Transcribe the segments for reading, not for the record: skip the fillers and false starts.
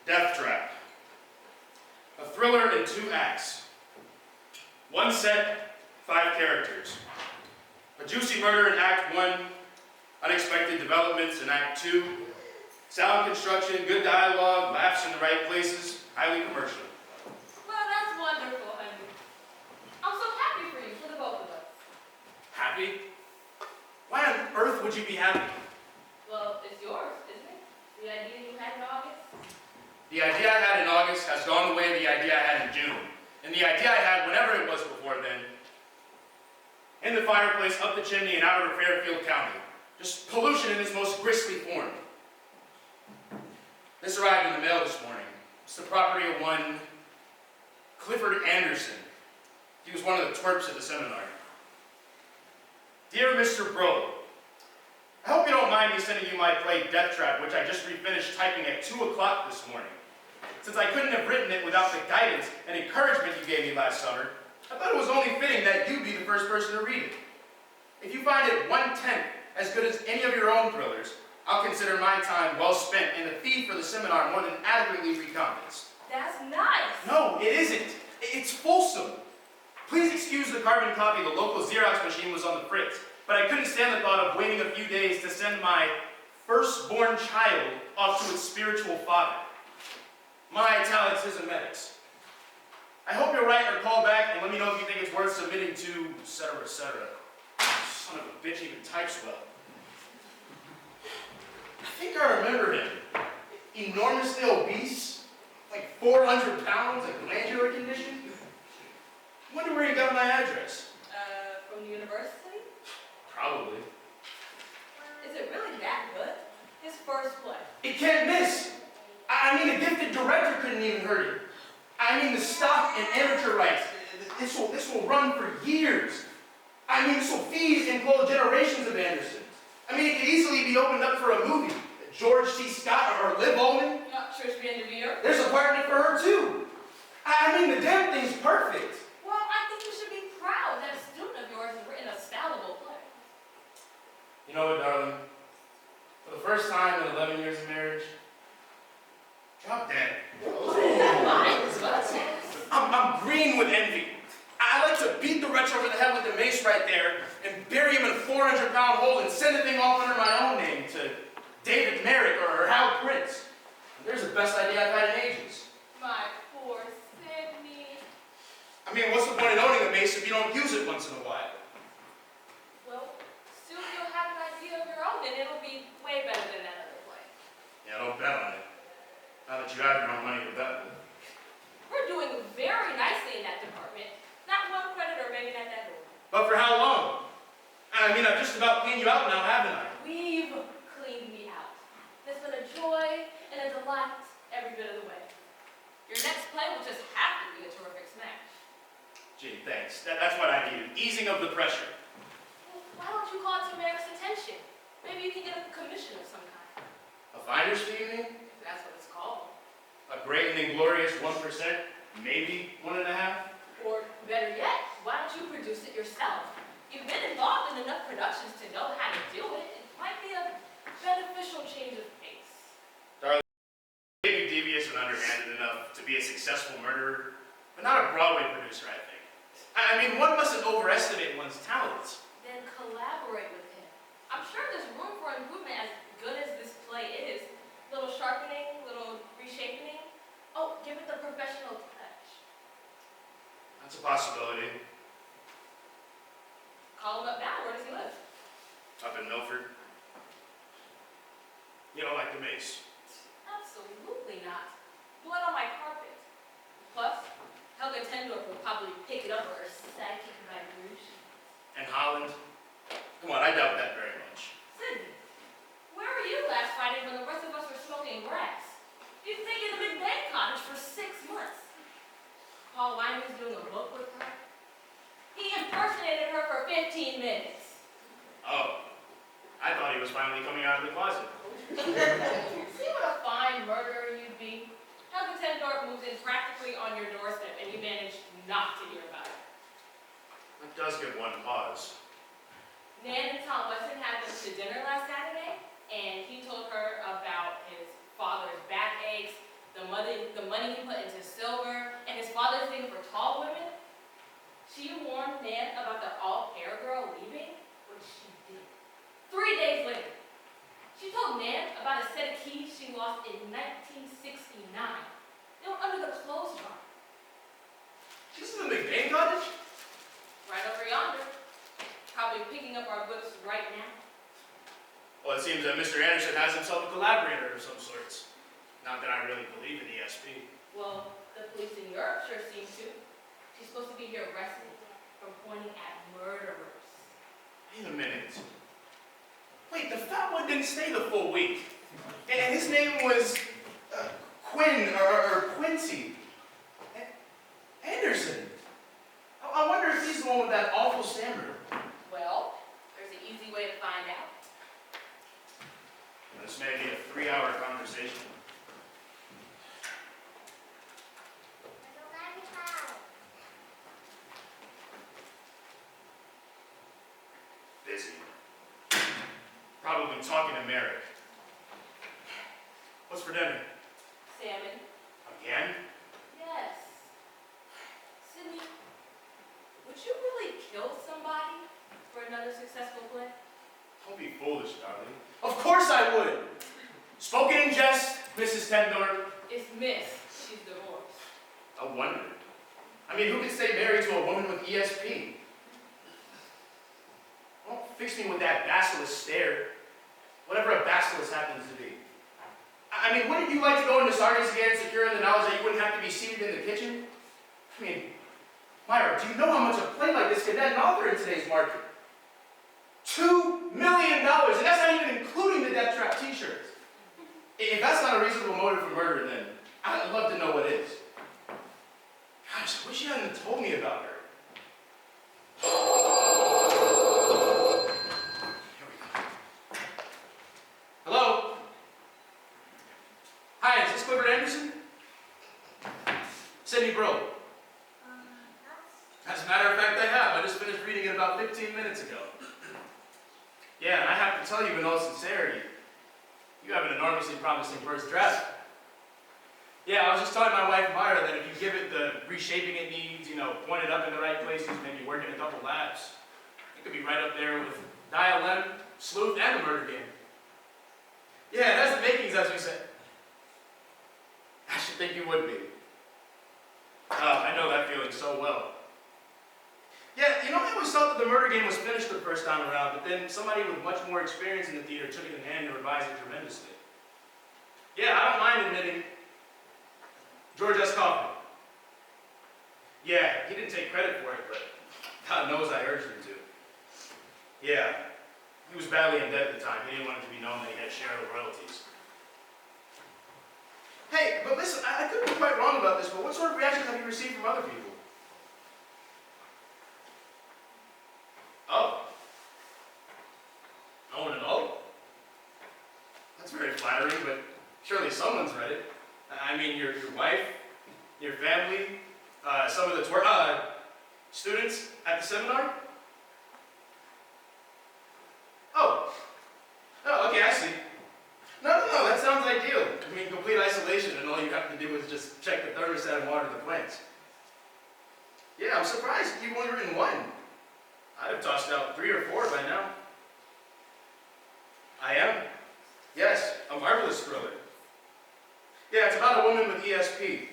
Death Trap. A thriller in 2 acts. 1 set, 5 characters. A juicy murder in Act 1, unexpected developments in Act 2, sound construction, good dialogue, laughs in the right places, highly commercial. Well, that's wonderful, honey. I'm so happy for you, for the both of us. Happy? Why on earth would you be happy? Well, it's yours, isn't it? The idea you had in August? The idea I had in August has gone the way of the idea I had in June. And the idea I had whenever it was before then. In the fireplace, up the chimney, and out over Fairfield County. Just pollution in its most grisly form. This arrived in the mail this morning. It's the property of one Clifford Anderson. He was one of the twerps at the seminar. Dear Mr. Bruhl, I hope you don't mind me sending you my play Death Trap, which I just refinished typing at 2 o'clock this morning. Since I couldn't have written it without the guidance and encouragement you gave me last summer, I thought it was only fitting that you be the first person to read it. If you find it 1/10 as good as any of your own thrillers, I'll consider my time well spent and the fee for the seminar more than adequately recompensed. That's nice. No, it isn't. It's fulsome. Please excuse the carbon copy the local Xerox machine was on the fritz, but I couldn't stand the thought of waiting a few days to send my firstborn child off to its spiritual father. My italics isometics. I hope you'll write or call back and let me know if you think it's worth submitting to, etc., etc. Son of a bitch even types well. I think I remember him. Enormously obese, like 400 pounds, a glandular condition. Wonder where he got my address. From the university? Probably. Is it really that good? His first play. It can't miss. I mean, a gifted director couldn't even hurt it. I mean, the stock and amateur rights. This will run for years. I mean, this will feed and clothe generations of Andersons. I mean, it could easily be opened up for a movie. George C. Scott or Liv Ullmann. Not Trish Van Devere. There's a partner for her, too. I mean, the damn thing's perfect. Well, I think you should be proud that a student of yours has written a salable play. You know what, darling? For the first time in 11 years of marriage, drop dead. I'm green with envy. I like to beat the wretch over the head with the mace right there and bury him in a 400-pound hole and send the thing off under my own name to David Merrick or Hal Prince. There's the best idea I've had in ages. My poor Sidney. I mean, what's the point in owning a mace if you don't use it once in a while? Well, soon you'll have an idea of your own and it'll be way better than that other play. Yeah, don't bet on it. Now that you have your own money to bet with. We're doing very nicely in that department. Not one creditor begging at that door. But for how long? I mean, I've just about cleaned you out now, haven't I? We've cleaned me out. It's been a joy and a delight every bit of the way. Your next play will just have to be a terrific smash. Gee, thanks. That's what I needed. Easing of the pressure. Well, why don't you call it to Merrick's attention? Maybe you can get a commission of some kind. A finder's fee, you mean? If that's what it's called. A great and inglorious 1%? Maybe 1.5%? Or better yet, why don't you produce it yourself? You've been involved in enough productions to know how to do it. It might be a beneficial change of pace. Darling, you may be devious and underhanded enough to be a successful murderer, but not a Broadway producer, I think. I mean, one mustn't overestimate one's talents. Then collaborate with him. I'm sure there's room for improvement as good as this play is. Little sharpening, little reshaping. Oh, give it the professional touch. That's a possibility. Call him up now. Where does he live? Up in Milford. You don't like the mace. Absolutely not. Blood on my carpet. Plus, Helga will probably pick it up or sidekick my rouge. And Holland? Come was finally coming out of the closet. See what a fine murderer you'd be? Helga Dorp moves in practically on your doorstep, and you manage not to hear about it. That does give one pause. Nan and Tom Weston had them to dinner last Saturday, and he told her about his father's backaches, the money he put into silver, and his father's thing for tall women. She warned Nan about the all-hair girl leaving, which she did. 3 days later, she told Nan about a set of keys she lost in 1969. They were under the clothes bar. She's in the McBain cottage? Right over yonder. Probably picking up our books right now. Well, it seems that Mr. Anderson has himself a collaborator of some sorts. Not that I really believe in ESP. Well, the police in Europe sure seem to. She's supposed to be here arrested for pointing at murderers. Wait a minute. Wait, the fat one didn't stay the full week. And his name was Quinn, or Quincy. Anderson. I wonder if he's the one with that awful stammer. Well, there's an easy way to find out. This may be a 3-hour conversation. Busy. Probably talking to Merrick. What's for dinner? Salmon. Again? Yes. Sidney, would you really kill somebody for another successful play? Don't be foolish, darling. Of course I would! Spoken in jest, Mrs. Tendor. It's Miss. She's divorced. I wonder. I mean, who could stay married to a woman with ESP? Don't fix me with that basilisk stare. Whatever a basilisk happens to be. I mean, wouldn't you like to go into Sardi's again, secure in the knowledge that you wouldn't have to be seated in the kitchen? I mean, Myra, do you know how much a play like this can net an author in today's market? $2 million, and that's not even including the death trap t-shirts. If that's not a reasonable motive for murder, then I'd love to know what is. Gosh, I wish you hadn't told me about her. Here we go. Hello? Hi, is this Clifford Anderson? Sidney Bruhl. As a matter of fact, I have. I just finished reading it about 15 minutes ago. Yeah, and I have to tell you in all sincerity, you have an enormously promising first draft. Yeah, I was just telling my wife, Myra, that if you give it the reshaping it needs, point it up in the right places, maybe work in a couple labs, it could be right up there with Dial M, Sleuth, and the Murder Game. Yeah, it has the makings, as we said. I should think you would be. Oh, I know that feeling so well. Yeah, I always thought that the Murder Game was finished the first time around, but then somebody with much more experience in the theater took it in hand and revised it tremendously. Yeah, I don't mind admitting, George S. Kaufman. Yeah, he didn't take credit for it, but God knows I urged him to. Yeah, he was badly in debt at the time. He didn't want it to be known that he had a share of the royalties. Hey, but listen, I could be quite wrong about this, but what sort of reactions have you received from other people? Oh. No one at all? That's very flattering, but surely someone's read it. I mean, your wife, your family, some of the students at the seminar? Oh. Oh, okay, I see. No, that sounds ideal. I mean, complete isolation, and all you have to do is just check the thermostat and water the plants. Yeah, I'm surprised you've only written one. I'd have tossed out 3 or 4 by now. I am? Yes, a marvelous thriller. Yeah, it's about a woman with ESP.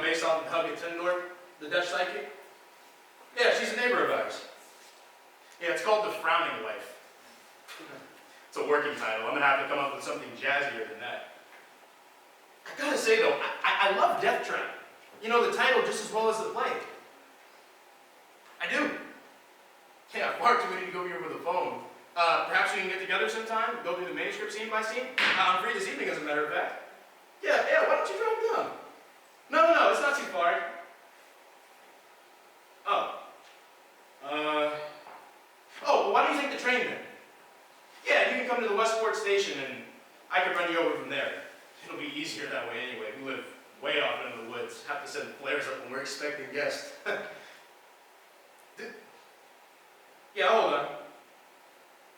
Based off of Helga the Dutch psychic. Yeah, she's a neighbor of ours. Yeah, it's called The Frowning Wife. It's a working title. I'm going to have to come up with something jazzier than that. I gotta say, though, I love Death Trap. The title just as well as the play. I do. Yeah, far too many to go here over the phone. Perhaps we can get together sometime, go through the manuscript scene by scene. I'm free this evening, as a matter of fact. Yeah, why don't you drive down? No, it's not too far. Oh, well, why don't you take the train then? Yeah, you station and I could run you over from there. It'll be easier that way anyway. We live way off into the woods. Have to send flares up when we're expecting guests. Yeah, hold on.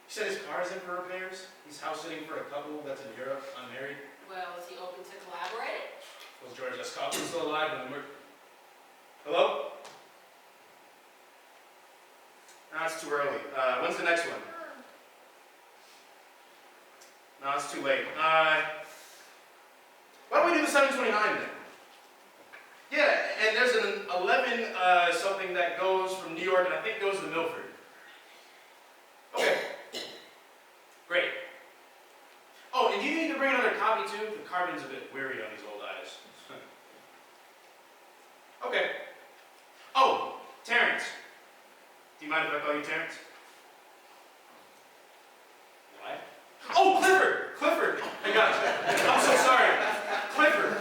He said his car's in for repairs. He's house sitting for a couple that's in Europe, unmarried. Well, is he open to collaborate? Was George S. Coughlin still alive when we were... Hello? No, it's too early. When's the next one? No, it's too late. Why don't we do the 7:29 then? Yeah, and there's an 11 something that goes from New York and I think goes to Milford. Okay. Great. Oh, and do you need to bring another copy too? The carbon's a bit weary on these old eyes. Okay. Oh, Terrence. Do you mind if I call you Terrence? What? Oh, Clifford! Clifford! I got you. I'm so sorry. Clifford!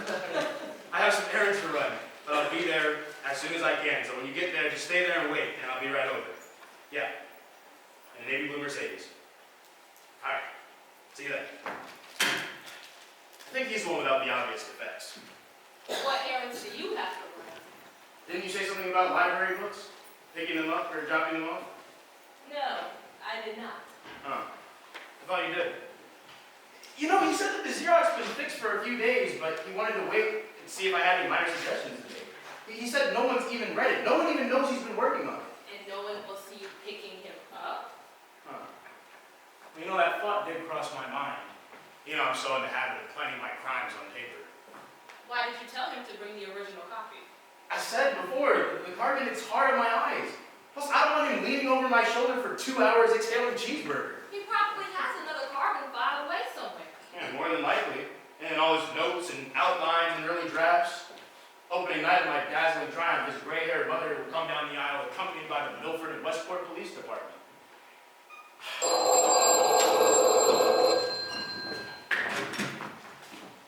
I have some errands to run, but I'll be there as soon as I can. So when you get there, just stay there and wait, and I'll be right over. Yeah. In a navy blue Mercedes. All right. See you then. I think he's the one without the obvious defects. What errands do you have to run? Didn't you say something about library books? Picking them up or dropping them off? No, I did not. Huh. I thought you did. You know, he said that the Xerox was fixed for a few days, but he wanted to wait and see if I had any minor suggestions to make. He said no one's even read it. No one even knows he's been working on it. And no one will see you picking him up? Huh. Well, you know, that thought did cross my mind. You know, I'm so in the habit of planning my crimes on paper. Why did you tell him to bring the original copy? I said before, the carbon, it's hard on my eyes. Plus, I don't want him leaning over my shoulder for 2 hours exhaling cheeseburger. He probably has another carbon filed away somewhere. Yeah, more than likely. And all his notes and outlines and early drafts. Opening night of my dazzling triumph, his gray-haired mother would come down the aisle accompanied by the Milford and Westport Police Department.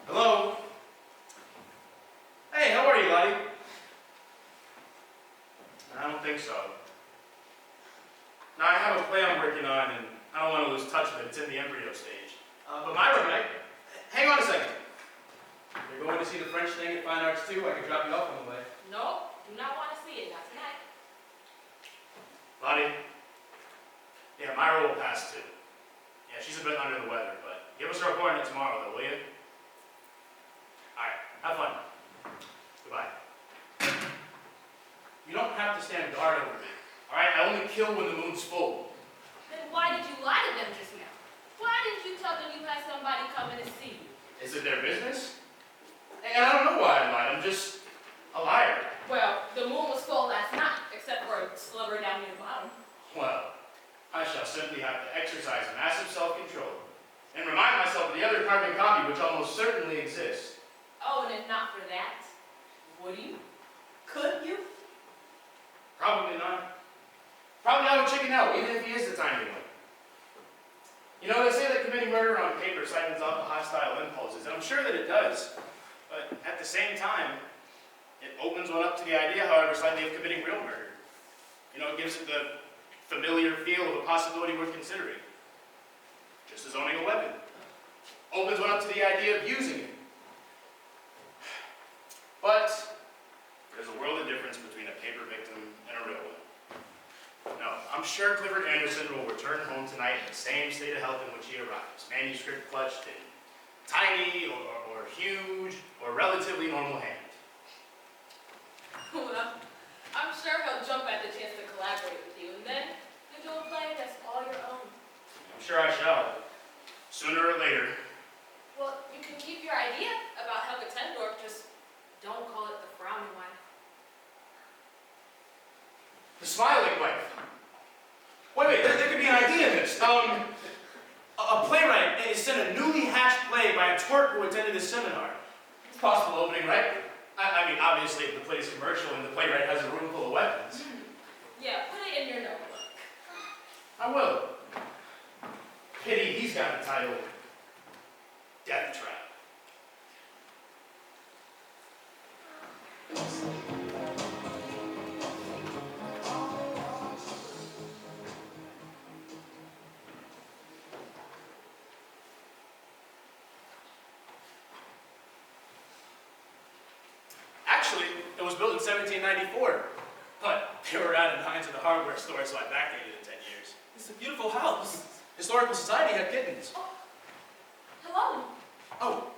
Hello? Hey, how are you, Lottie? I don't think so. Now, I have a play I'm working on, and I don't want to lose touch of it. It's in the embryo stage. But Myra, hang on a second. You're going to see the French thing at Fine Arts too? I can drop you off on the way. No, do not want to see it, not tonight. Lottie? Yeah, Myra will pass too. Yeah, she's a bit under the weather, but give us her appointment tomorrow, though, will you? All right, have fun. Goodbye. You don't have to stand guard over me. All right, I only kill when the moon's full. Then why did you lie to them just now? Why didn't you tell them you had somebody coming to see you? Is it their business? And I don't know why I lied. I'm just a liar. Well, the moon was full last night, except for a slumber down near the bottom. Well, I shall simply have to exercise massive self-control and remind myself of the other carbon copy, which almost certainly exists. Oh, and if not for that, would you? Could you? Probably not. Probably I would chicken out, even if he is the tiny one. You know, they say that committing murder on paper siphons off hostile impulses, and I'm sure that it does. But at the same time, it opens one up to the idea, however slightly, of committing real murder. You know, it gives it the familiar feel of a possibility worth considering. Just as owning a weapon. Opens one up to the idea of using it. But there's a world of difference between a paper victim and a real one. No, I'm sure Clifford Anderson will return home tonight in the same state of health in which he arrives. Manuscript clutched in tiny or huge or relatively normal hand. Well, I'm sure he'll jump at the chance to collaborate with you, and then you'll do a play that's all your own. I'm sure I shall. Sooner or later. Well, you can keep your idea about Helga Dorp, just don't call it the frowning wife. The smiling wife. Wait, there could be an idea in this. A playwright is sent a newly hatched play by a twerp who attended his seminar. It's a possible opening, right? I mean, obviously, if the play's commercial and the playwright has a room full of weapons. Yeah, put it in your notebook. I will. Pity he's got a title. Death Trap. Actually, it was built in 1794. But they were out in Hines at the hardware store, so I backdated it 10 years. It's a beautiful house. Historical Society had kittens. Hello. Oh,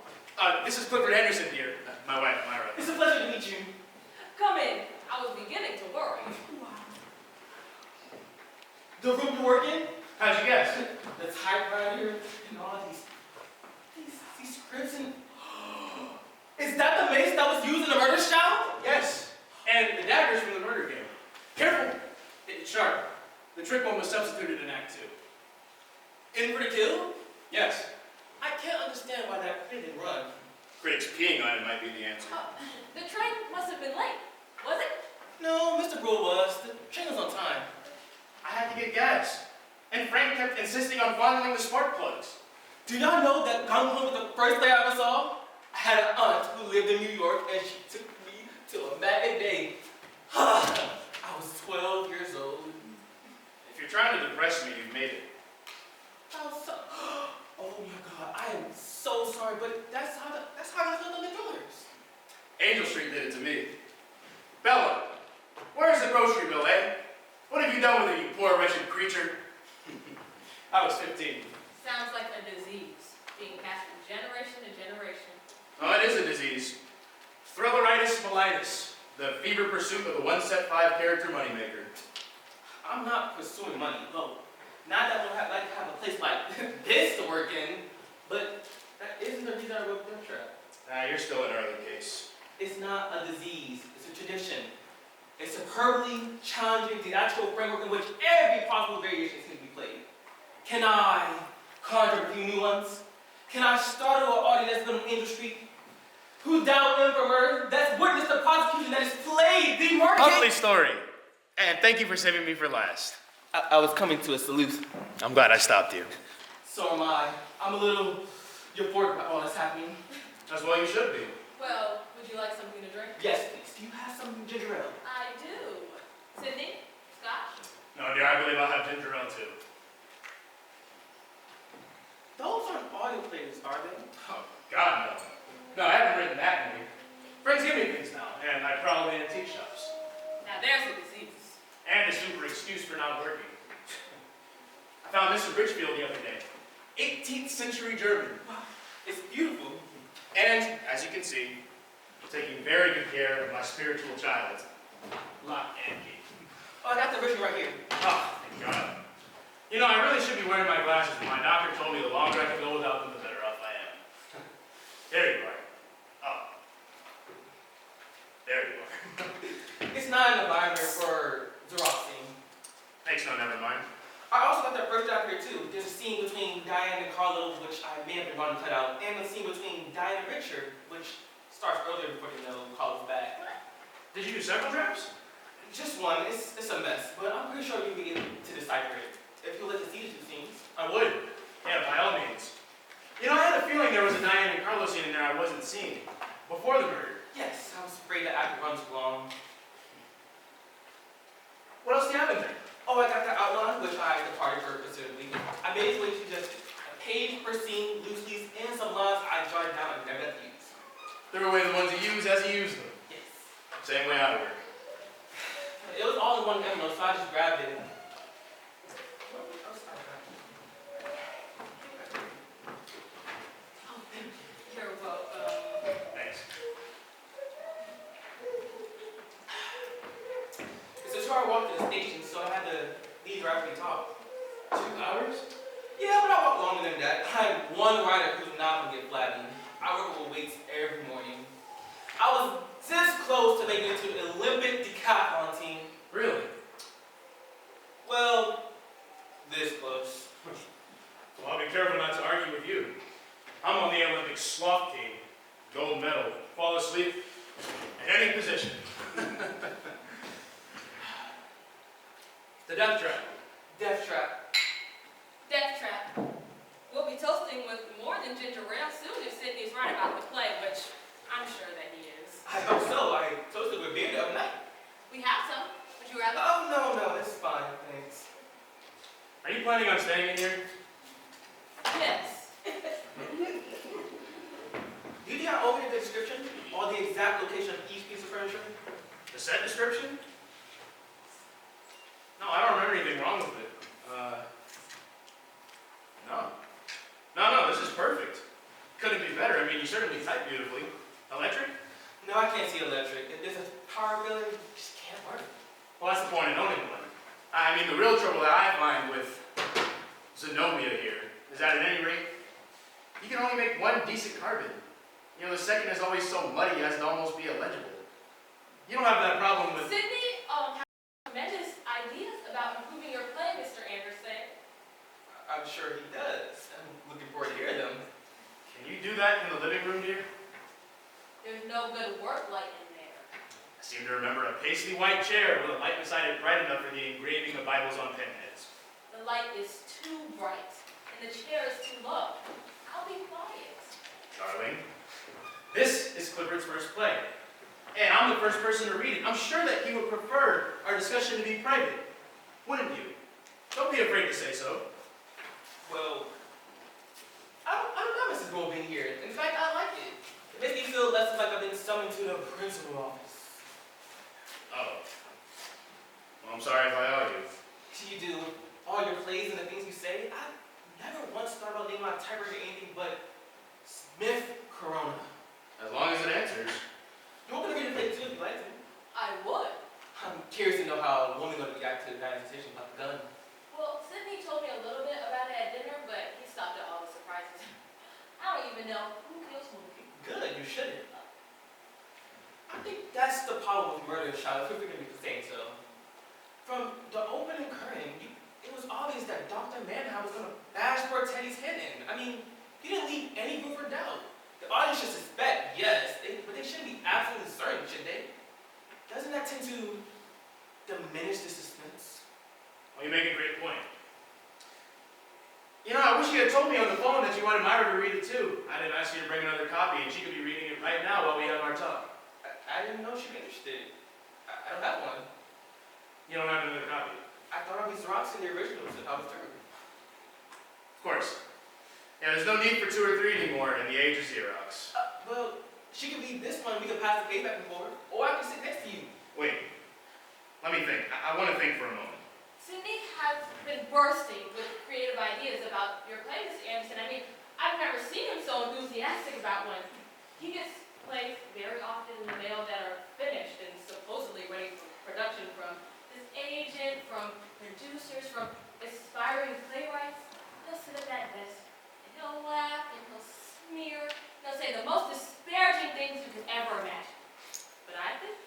this is Clifford Anderson, dear. My wife, Myra. It's a pleasure to meet you. Come in. I was beginning to worry. The room you work in? How'd you guess? The typewriter and all these scripts and... Is that the mace that was used in the murder shop? Yes. And the daggers from the murder game. Careful. It's sharp. The trick one was substituted in Act 2. In for the kill? Yes. I can't understand why that play didn't run. Critics peeing on it might be the answer. The train must have been late, was it? No, Mr. Bruhl was. The train was on time. I had to get gas. And Frank kept insisting on fondling the spark plugs. Do y'all know that Gun Club was the first play I ever saw? I had an aunt who lived in New York and she took me to a matinee. I was 12 years old. If you're trying to depress me, you've made it. I was so... Oh my God, I am so sorry, but that's how I felt on the dollars. Angel Street did it to me. Bella, where's the grocery bill, eh? What have you done with it, you poor wretched creature? I was 15. Sounds like a disease being passed from generation to generation. Oh, it is a disease. Thrilleritis mellitus, the fever pursuit of the one set 5 character moneymaker. I'm not pursuing money, no. Not that I would like to have a place like this to work in, but that isn't the reason I wrote Death Trap. You're still an early case. It's not a disease, it's a tradition. A superbly challenging theatrical framework in which every possible variation can be played. Can I conjure a few new ones? Can I startle an audience that's been on Angel Street? Who dialed in for murder? That's witnessed the prosecution that has played the market. Lovely story. And thank you for saving me for last. I was coming to a salute. I'm glad I stopped you. So am I. I'm a little euphoric about all that's happening. As well you should be. Well, would you like something to drink? Yes, please. Do you have some ginger ale? I do. Sidney? Scotch? No, dear, I believe I'll have ginger ale too. Those aren't audio plays, are they? Oh, God, no. No, I haven't written that many. Friends give me things now, and I prowl in antique shops. Now there's a disease. And a super excuse for not working. I found Mr. Richfield the other day. 18th century German. Wow, it's beautiful. And, as you can see, taking very good care of my spiritual child, Lock and Key. Oh, I got the original right here. Oh, thank God. You know, I really should be wearing my glasses, but my doctor told me the longer I can go without them, the better off I am. There you are. Oh. There you are. It's not an environment for Xeroxing. Thanks, no, never mind. I also got that first job here too. There's a scene between Diane and Carlo, which I may have been wrong to cut out, and the scene between Diane and Richard, which starts earlier before they know Carlo's back. Did you do several drafts? Just one. It's a mess, but I'm pretty sure you'll be able to decipher it. If you'll let us see the two scenes. I would. Yeah, by all means. You know, I had a feeling there was a Diane and Carlo scene in there I wasn't seeing. Before the murder. Yes, I was afraid that I could run too long. What else do you have in there? Oh, I got that outline, which I departed for considerably. I made it way to just a page per scene, loose leaves, and some lines I jotted down and never had to use. Threw away the ones you use as you use them. Yes. Same way I work. It was all in one envelope, so I just grabbed it. Oh, thank you. You're welcome. Thanks. It's a 2-hour walk to the station, so I had to leave right after we talked. 2 hours? Yeah, but I walk longer than that. I'm one writer who's not gonna get flabby. I work with weights every morning. I was this close to making it to the Olympic decathlon team. Really? Well, this close. Well, I'll be careful not to argue with you. I'm on the Olympic sloth team. Gold medal. Fall asleep in any position. The death trap. Death trap. Death Trap. We'll be toasting with more than ginger ale soon if Sidney's right about the play, which I'm sure that he is. I hope so. I toasted with beer the other night. We have some. Would you rather? Oh, no, it's fine, thanks. Are you planning on staying in here? Yes. Do you think I overheard the description? Or the exact location of each piece of furniture? furniture? The set description? No, I don't remember anything wrong with it. No, this is perfect. Couldn't be better. I mean, you certainly type beautifully. Electric? No, I can't see electric. If there's a power bill, it just can't work. Well, that's the point of owning one. I mean, the real trouble that I find with Zenobia here is that at any rate, you can only make one decent carbon. You know, the second is always so muddy as to almost be illegible. You don't have that problem with... Sidney has tremendous ideas about improving your play, Mr. Anderson. I'm sure he does. I'm looking forward to hearing them. Can you do that in the living room, dear? There's no good work light in there. I seem to remember a pasty white chair with a light beside it bright enough for the engraving of Bibles on pinheads. The light is too bright, and the chair is too low. I'll be quiet. Darling, this is Clifford's first play, and I'm the first person to read it. I'm sure that he would prefer our discussion to be private, wouldn't you? Don't be afraid to say so. Well, I don't know Mrs. Bruhl being here. In fact, I like it. It makes me feel less like I've been summoned to the principal office. Oh. Well, I'm sorry if I owe you. You do all your plays and the things you say. I never once thought about naming my typewriter anything but Smith Corona. As long as it answers. You're open to read a play too if you like to. I would. I'm curious to know how a woman going to react to that decision about the gun. Well, Sidney told me a little bit about it at dinner, but he stopped at all the surprises. I don't even know who kills who. Good, you shouldn't. I think that's the problem with murder, child. If we're going to be saying so. From the opening curtain, it was obvious that Dr. Manhow was going to bash poor Teddy's head in. I mean, he didn't leave any room for doubt. The audience should suspect, yes, but they shouldn't be absolutely certain, should they? Doesn't that tend to diminish the suspense? Well, you make a great point. You know, I wish you had told me on the phone that you wanted Myra to read it too. I didn't ask you to bring another copy, and she could be reading it right now while we have our talk. I didn't know she'd be interested. I don't have one. You don't have another copy? I thought I'd be Xeroxing the originals if I was through. Of course. Yeah, there's no need for 2 or 3 anymore in the age of Xerox. Well, she could read this one, we could pass the page back and forth, or I could sit next to you. Wait. Let me think. I want to think for a moment. Sidney has been bursting with creative ideas about your play, Mr. Anderson. I mean, I've never seen him so enthusiastic about one. He gets plays very often in the mail that are finished and supposedly ready for production from his agent, from producers, from aspiring playwrights. He'll sit at that desk and he'll laugh and he'll smear and he'll say the most disparaging things you could ever imagine. But I think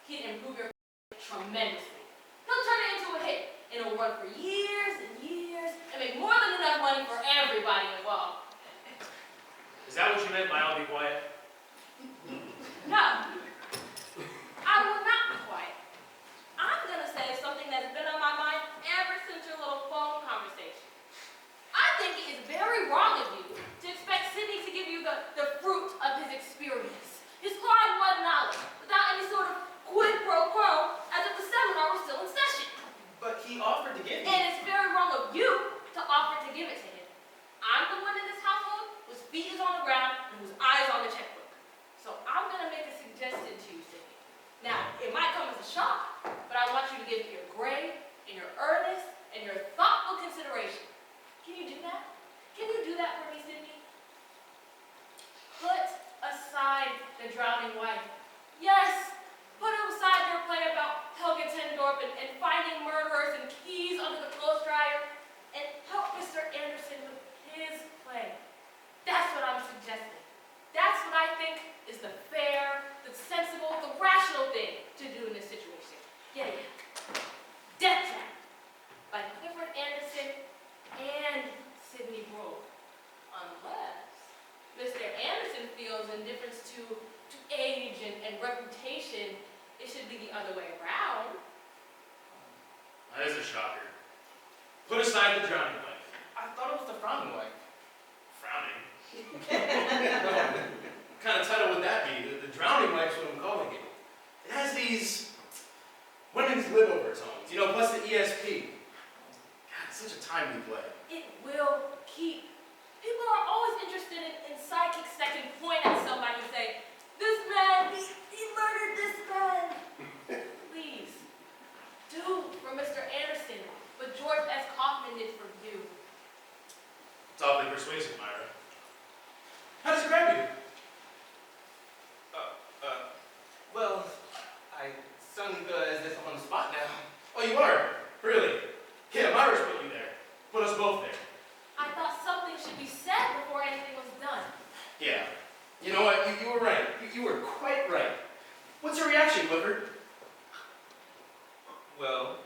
he'd improve your play tremendously. He'll turn it into a hit. It'll run for years and years and make more than enough money for everybody involved. Is that what you meant by I'll be quiet? No, I will not be quiet. I'm going to say something that's been on my mind ever since your little phone conversation. I think it is very wrong of you to expect Sidney to give you the fruit of his experience, his hard-won knowledge, without any sort of quid pro quo, as if the seminar was still in session. But he offered to give me. And it's very wrong of you to offer to give it to him. I'm the one in this household whose feet is on the ground and whose eyes on the checkbook. So I'm going to make a suggestion to you, Sidney. Now, it might come as a shock, but I want you to give it your grave and your earnest and your thoughtful consideration. Can you do that? Can you do that for me, Sidney? Put aside the drowning wife. Yes, put aside your play about Helga Dorp and finding murderers and keys under the clothes dryer, and help Mr. Anderson with his play. That's what I'm suggesting. That's what I think is the fair, the sensible, the rational thing to do in this situation. Yeah. Death Trap by Clifford Anderson and Sidney Bruhl. Unless Mr. Anderson feels indifference to age and reputation, it should be the other way around. That is a shocker. Put aside the drowning wife. I thought it was the frowning wife. Frowning? What kind of title would that be? The drowning wife's what I'm calling it. It has these women's live-over tones, you know, plus the ESP. God, it's such a timely play. It will keep. People are always interested in psychics that can point at somebody and say, This man, he murdered this man. Please, do for Mr. Anderson what George S. Kaufman did for you. It's awfully persuasive, Myra. How does it grab you? Well, I suddenly feel as if I'm on the spot now. Oh, you are? Really? Yeah, Myra's put you there. Put us both there. I thought something should be said before anything was done. Yeah. You know what? You were right. You were quite right. What's your reaction, Clifford? Well,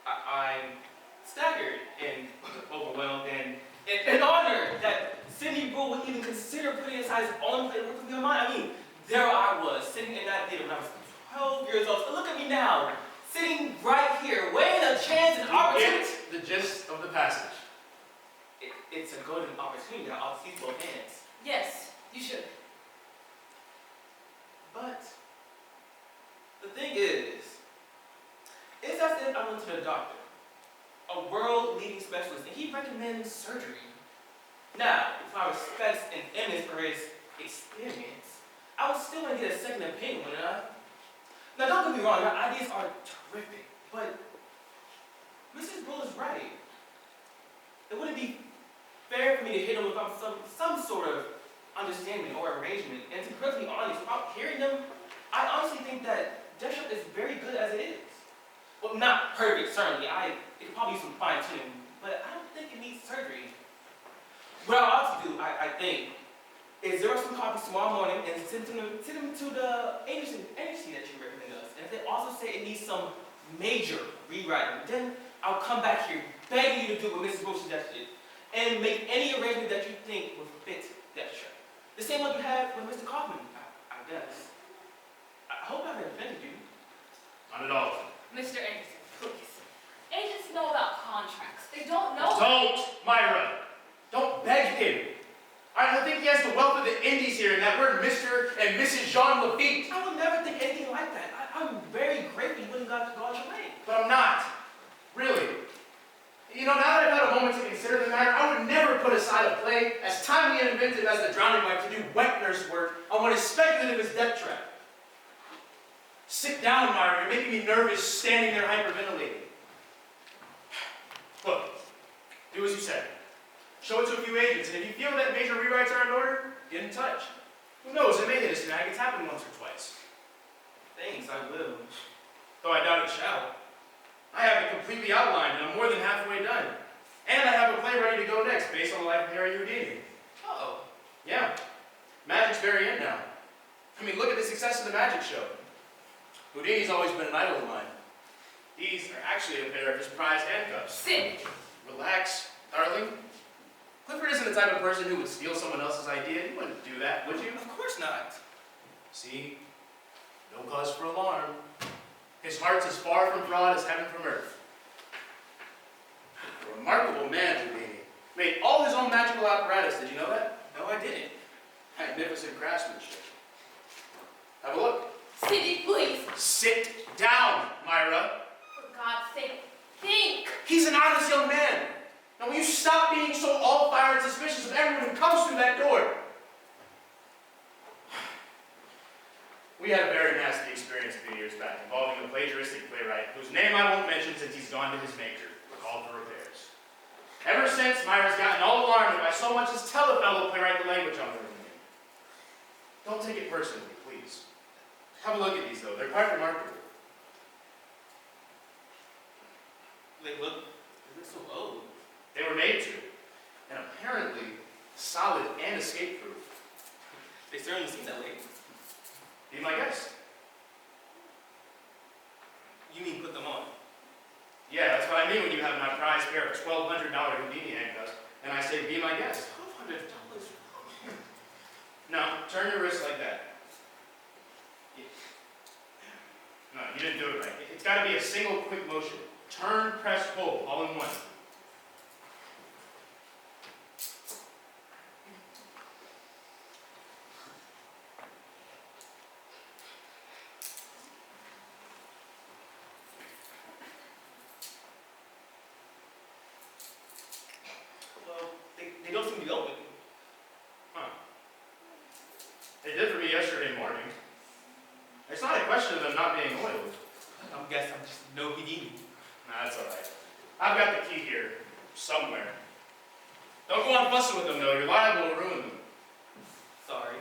I'm staggered and overwhelmed and honored that Sidney Bruhl would even consider putting aside his own play work with me on mine. I mean, there I was, sitting in that theater when I was 12 years old. So look at me now, sitting right here, weighing a chance and opportunity. Get the gist of the passage. It's a golden opportunity that I'll seize both hands. Yes, you should. But the thing is, it's as if I went to the doctor, a world-leading specialist, and he recommends surgery. Now, if I respect and eminence for his experience, I would still want to get a second opinion, wouldn't I? Now, don't get me wrong, your ideas are terrific, but Mrs. Bruhl is right. It wouldn't be fair for me to hit them without some sort of understanding or arrangement. And to be perfectly honest, without hearing them, I honestly think that Death Trap is very good as it is. Well, not perfect, certainly. It could probably use some fine-tuning, but I don't think it needs surgery. What I ought to do, I think, is zero some copies tomorrow morning and send them to the agency that you recommend us. And if they also say it needs some major rewriting, then I'll come back here begging you to do what Mrs. Bruhl suggested and make any arrangement that you think will fit Death Trap. The same one you had with Mr. Kaufman, I guess. I hope I haven't offended you. Not at all. Mr. Anderson, please. Agents know about contracts. They don't know. Don't, Myra. Don't beg him. I think he has the wealth of the Indies here, and that word Mr. and Mrs. Jean Lafitte. I would never think anything like that. I'm very grateful you wouldn't go out your way. But I'm not. Really. You know, now that I've had a moment to consider the matter, I would never put aside a play as timely and inventive as The Drowning Wife to do wet nurse work on what is speculative as Death Trap. Sit down, Myra. You're making me nervous standing there hyperventilating. Look, do as you said. Show it to a few agents, and if you feel that major rewrites are in order, get in touch. Who knows, it may hit a snag. It's happened once or twice. Thanks, I will. Though I doubt it shall. I have it completely outlined, and I'm more than halfway done. And I have a play ready to go next, based on the life of Harry Houdini. Oh. Yeah. Magic's very in now. I mean, look at the success of the magic show. Houdini's always been an idol of mine. These are actually a pair of his prized handcuffs. Sit. Relax, darling. Clifford isn't the type of person who would steal someone else's idea. He wouldn't do that, would you? Of course not. See? No cause for alarm. His heart's as far from fraud as heaven from earth. A remarkable man, Houdini. Made all his own magical apparatus. Did you know that? No, I didn't. Magnificent craftsmanship. Have a look. Sidney, please. Sit down, Myra. For God's sake, think. He's an honest young man. Now will you stop being so all-fired and suspicious of everyone who comes through that door? We had a very nasty experience a few years back involving a plagiaristic playwright whose name I won't mention since he's gone to his maker, called for repairs. Ever since, Myra's gotten all alarmed if I so much as tell a fellow playwright the language I'm learning. Don't take it personally, please. Have a look at these, though. They're quite remarkable. They look so old. They were made to, and apparently solid and escape-proof. They certainly seem that way. Be my guest. You mean put them on? Yeah, that's what I mean when you have my prized pair of $1,200 Houdini handcuffs, and I say, be my guest. $1,200? Now, turn your wrist like that. No, you didn't do it right. It's got to be a single quick motion. Turn, press, pull, all in one. Well, they don't seem to be open. Huh. They did for me yesterday I've got the key here, somewhere. Don't go on fussing with them, though. You're liable to ruin them. Sorry.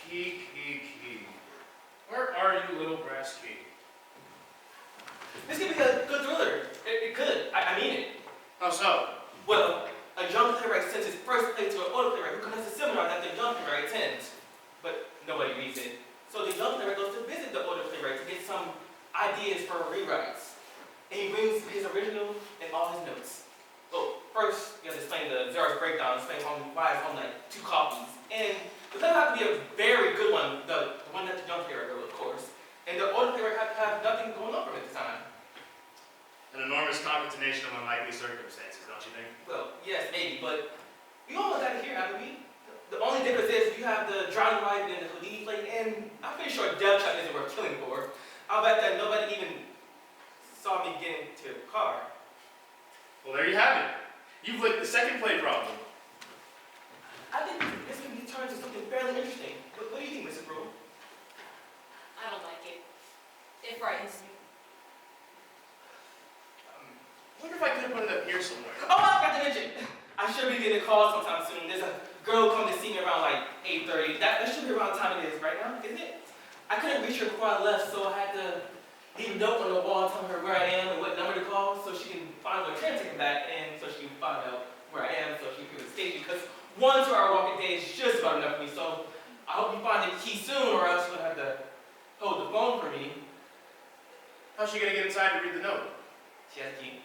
Key. Where are you, little brass key? This could be a good thriller. It could. I mean it. How so? Well, a young playwright sends his first play to an older playwright who conducts a seminar that the young playwright attends. But nobody reads it. So the young playwright goes to visit the older playwright to get some ideas for rewrites. And he brings his original and all his notes. Well, first, you have to explain the Xerox breakdown, explain why it's on like 2 copies. And the play have to be a very good one, the one that the young playwright wrote, of course. And the older playwright have to have nothing going on for him at the time. An enormous concatenation of unlikely circumstances, don't you think? Well, yes, maybe, but we almost got it here, haven't we? The only difference is you have the drowning wife and the Houdini plate, and I'm pretty sure death trap isn't worth killing for. I'll bet that nobody even saw me get into a car. Well, there you have it. You've licked the second play problem. I think this can be turned into something fairly interesting. What do you think, Mrs. Bruhl? I don't like it. It frightens me. I wonder if I could have put it up here somewhere. Oh, I forgot to mention. I should be getting a call sometime soon. There's a girl coming to see me around like 8:30. That should be around the time it is right now, isn't it? I couldn't reach her before I left, so I had to leave a note on the wall telling her where I am and what number to call so she can find my train ticket back and so she can find out where I am so she can escape because 1 2-hour walk a day is just about enough for me. So I hope you find the key soon or else you'll have to hold the phone for me. How's she gonna get inside to read the note? She has a key.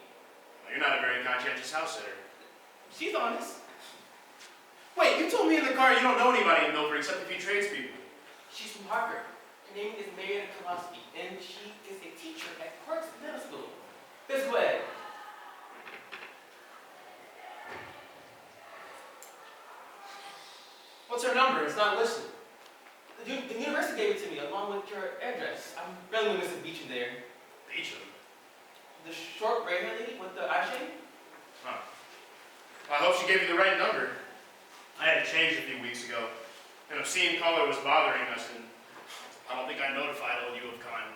Well, you're not a very conscientious house sitter. She's honest. Wait, you told me in the car you don't know anybody in Milgrim except a few tradespeople. She's from Harvard. Her name is Myra, and she is a teacher at Parks Middle School. This way. What's her number? It's not listed. The university gave it to me along with your address. I'm friendly with Mrs. Beecham there. Beecham? The short gray-haired lady with the eye shade? Huh. Well, I hope she gave you the right number. I had it changed a few weeks ago. An obscene caller was bothering us, and I don't think I notified old you of kind.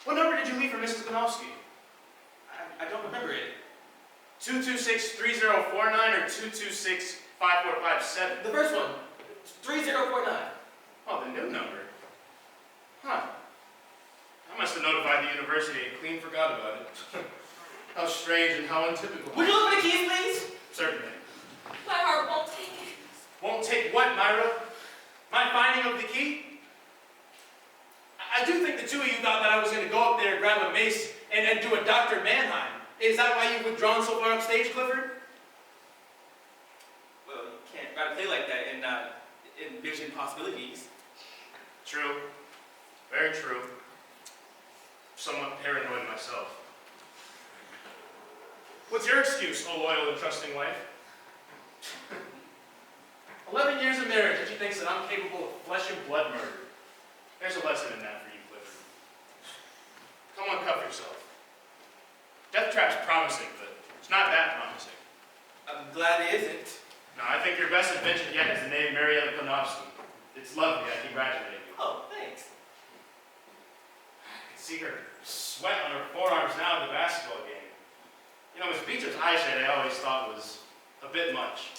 What number did you leave for Mrs. Konofsky? I don't remember it. 226-3049 or 226-5457? The first one. 3049. Oh, the new number. Huh. I must have notified the university and clean forgot about it. How strange and how untypical. Would you look for the keys, please? Certainly. My heart won't take it. Won't take what, Myra? My finding of the key? I do think the two of you thought that I was going to go up there and grab a mace and do a Dr. Mannheim. Is that why you've withdrawn so far upstage, Clifford? Well, you can't write a play like that and not envision possibilities. True. Very true. Somewhat paranoid myself. What's your excuse, O loyal and trusting wife? 11 years of marriage, and she thinks that I'm capable of flesh and blood murder. There's a lesson in that for you, Clifford. Come on, cuff yourself. Death trap's promising, but it's not that promising. I'm glad it isn't. No, I think your best invention yet is the name Marietta Konofsky. It's lovely, I congratulate you. Oh, thanks. I can see her sweat on her forearms now at the basketball game. You know, Miss Beecher's eyeshade I always thought was a bit much.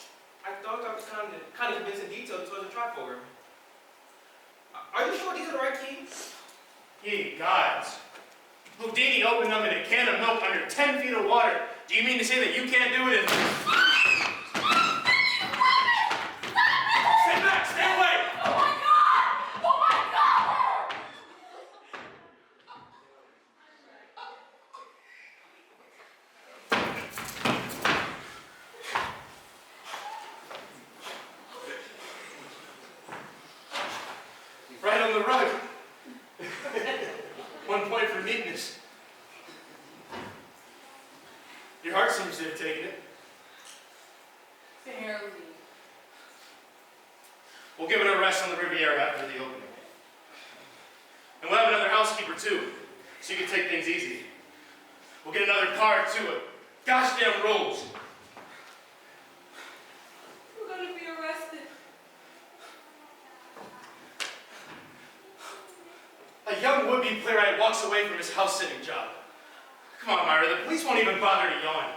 I thought I was kind of convincing detail so to try for her. Are you sure these are the right keys? Ye gods. Houdini opened them in a can of milk under 10 feet of water. Do you mean to say that you can't do it in... Stay back! Stay away! Oh my God! Oh my God! Right on the rug. 1 point for neatness. Your heart seems to have taken it. Barely. We'll give it a rest on the Riviera after the opening. And we'll have another housekeeper too, so you can take things easy. We'll get another car too. Gosh damn rules. We're gonna be arrested. A a young would-be playwright walks away from his house-sitting job. Come on, Myra, the police won't even bother to yawn.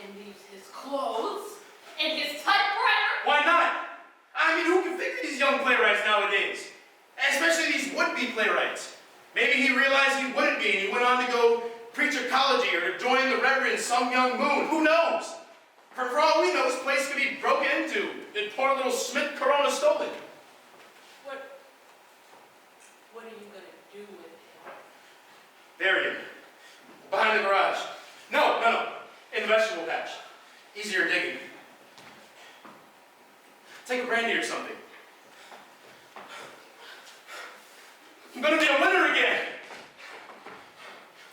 And leaves his clothes and his typewriter? Why not? I mean, who can figure these young playwrights nowadays? Especially these would-be playwrights. Maybe he realized he wouldn't be, and he went on to go preach ecology or to join the Reverend some young moon. Who knows? For all we know, this place could be broken into and poor little Smith Corona stolen. What are you gonna do with him? Bury him. Behind the garage. No. In the vegetable patch. Easier digging. Take a brandy or something. I'm gonna be a winner again.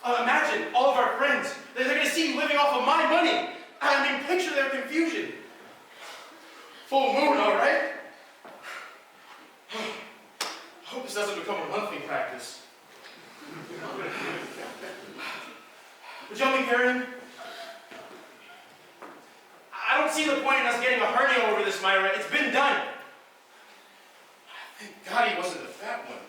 Imagine all of our friends. They're gonna see you living off of my money. I mean, picture their confusion. Full moon, all right? I hope this doesn't become a monthly practice. Would you help me carry him? I don't see the point in us getting a hernia over this, Myra. It's been done. Thank God he wasn't the fat one.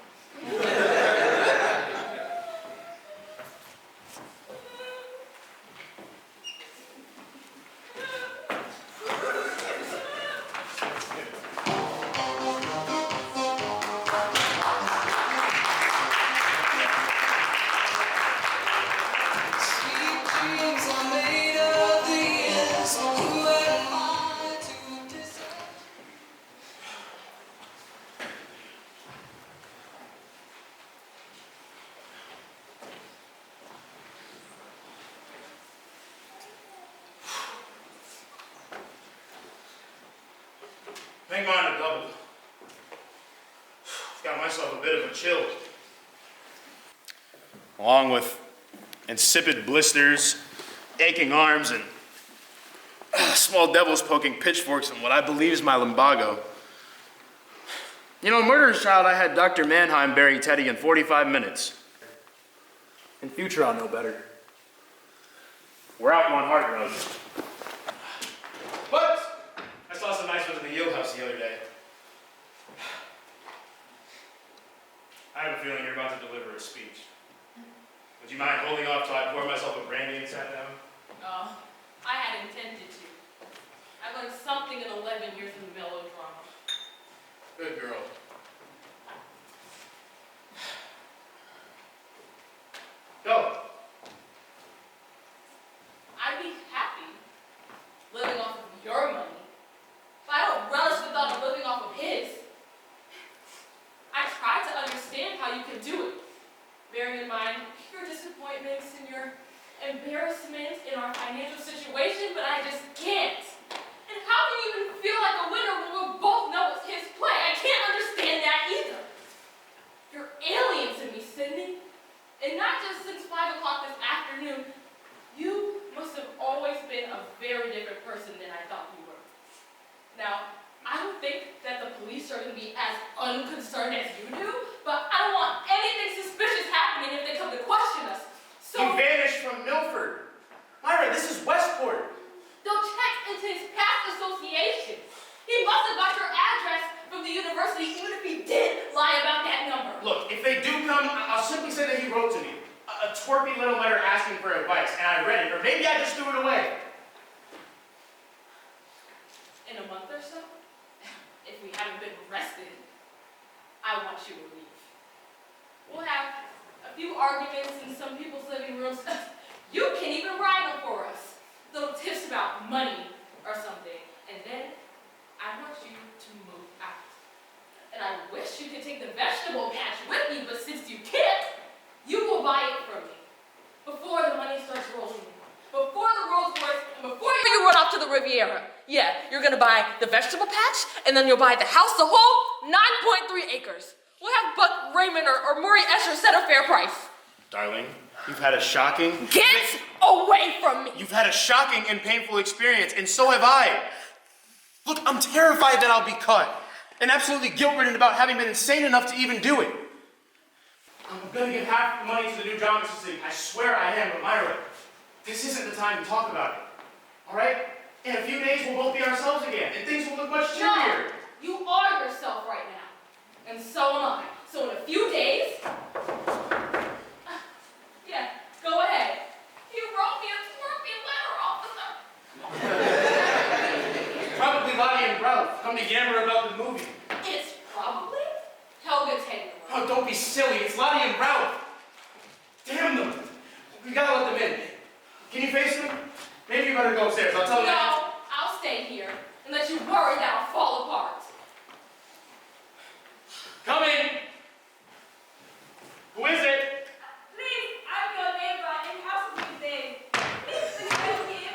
Make mine a double. Got myself a bit of a chill. Along with insipid blisters, aching arms, and small devils poking pitchforks in what I believe is my lumbago. You know, murderer's child, I had Dr. Mannheim bury Teddy in 45 minutes. In future, I'll know better. We're out on Hart Road. But I saw some nice ones in the Yale House the other day. I have a feeling you're about to deliver a speech. Would you mind holding off till I pour myself a brandy and sat down? Oh, I had intended to. I learned something in 11 years of melodrama. Good girl. Go. I'd be happy living off of your money, but I don't relish the thought of living off of his. I try to understand how you can do it, bearing in mind your disappointments and your embarrassment in our financial situation, but I just can't. And how can you even feel like a winner when we both know it's his play? I can't understand that either. You're alien to me, Sidney. And not just since 5 o'clock this afternoon. You must have always been a very different person than I thought you were. Now, I don't think that the police are going to be as unconcerned as you do, but I don't want anything suspicious happening if they come to question us. So You vanished from Milford. Myra, this is Westport. they'll check into his past associations. He must have got your address from the university, even if he did lie about that number. Look, if they do come, I'll simply say that he wrote to me. A twerpy little letter asking for advice, and I read it, or maybe I just threw it away. In a month or so, if we haven't been arrested, I want you to leave. We'll have a few arguments in some people's living rooms. You can even write them for us. Little tips about money or something. And then I want you to move out. And I wish you could take the vegetable patch with me, but since you can't, you will buy it from me. Before the money starts rolling in. Before the Rolls Royce, and before you run off to the Riviera. Yeah, you're gonna buy the vegetable patch, and then you'll buy the house, the whole 9.3 acres. We'll have Buck Raymond or Maury Escher set a fair price. Darling, you've had a shocking... Get away from me! You've had a shocking and painful experience, and so have I. Look, I'm terrified that I'll be caught, and absolutely guilt-ridden about having been insane enough to even do it. I'm gonna give half the money to the new drama society. I swear I am, but Myra, this isn't the time to talk about it. All right? In a few days, we'll both be ourselves again, and things will look much cheerier. No, you are yourself right now, and so am I. So in a few days, yeah, go ahead. He wrote me a twerpy letter, officer. Probably Lottie and Ralph come to yammer about the movie. It's probably Helga Taylor. Oh, don't be silly. It's Lottie and Ralph. Damn them. We gotta let them in. Can you face them? Maybe you better go upstairs. I'll tell them. No, I'll stay here and let you worry that I'll fall apart. Come in. Who is it? Please, I'm your neighbor in house these days. Please help me.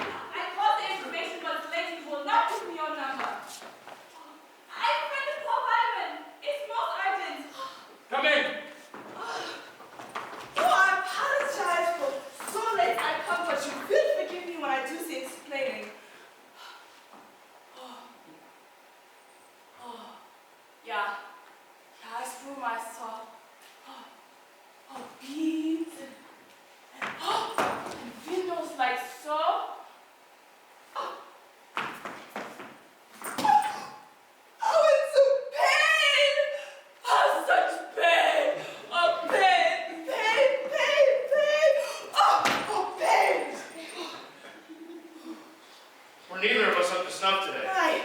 I called the information, but the lady will not give me your number. I friend the poor fireman. It's most urgent. Come in. Oh, I apologize for so late I come, but you will forgive me when I do say explaining. Yeah. Yeah, I screw myself. Beads and windows like so. It's a pain! Such pain! Pain! Pain! We're neither of us up to snuff today. Right.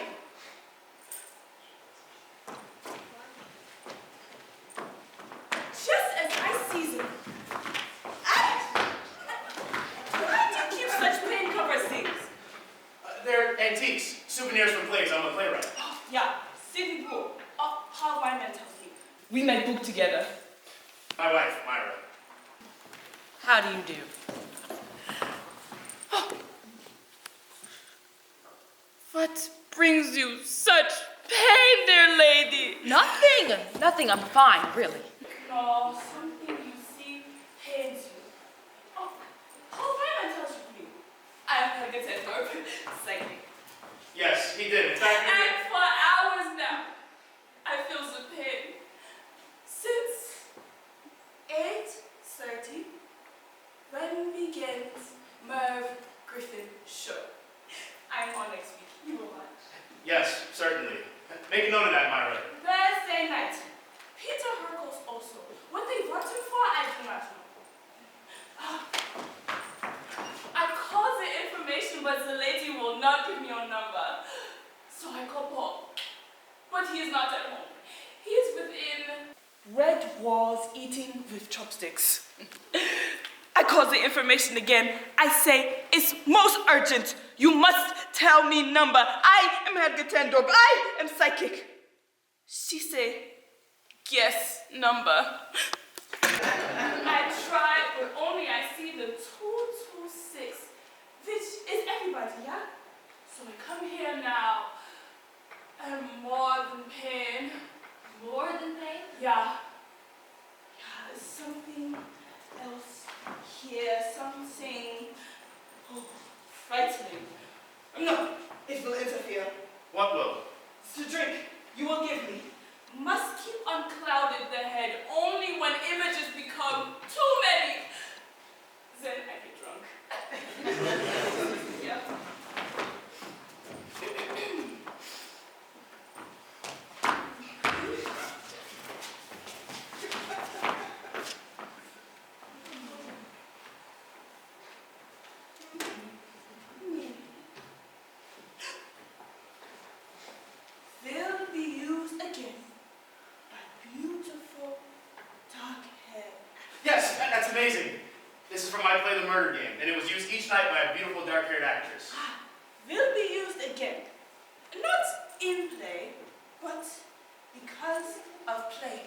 Just as I season. Why do you keep such plain cover things? They're antiques. Souvenirs from plays. I'm a playwright. Yeah, Sidney Bruhl. How my man tells me. We might book together. My wife, Myra. How do you do? What brings you such pain, dear lady? Nothing, I'm fine, really. No, something you see pains you. Oh, how my man tells you. I am Helga Dorp, psychic. Yes, he did. In fact, And for hours now, I feel the pain. Since 8:30, when begins Milgrim show. I'm on next week. You will watch. yes, certainly. Make a note of that, Myra. Thursday night. Peter Hercules also. What they want him for, I do not know. I called the information, but the lady will not give me your number. So I called Paul. But he is not at home. He is within red walls eating with chopsticks. I called the information again. I say, it's most urgent. You must tell me number. I am Helga Dorp. I am psychic. She say, guess number. I tried, but only I see the 226, which is everybody, yeah? So I come here now. I'm more than pain. More than pain? Yeah. Yeah, there's something else here. Something frightening. No, it will interfere. What will? The drink you will give me must keep unclouded the head only when images become too many. Then I get drunk. Yeah. They'll be used again by beautiful dark hair. Yes, that's amazing. This is from my play, The Murder Game, and it was used each night by a beautiful dark-haired actress. Will be used again. Not in play, but because of play.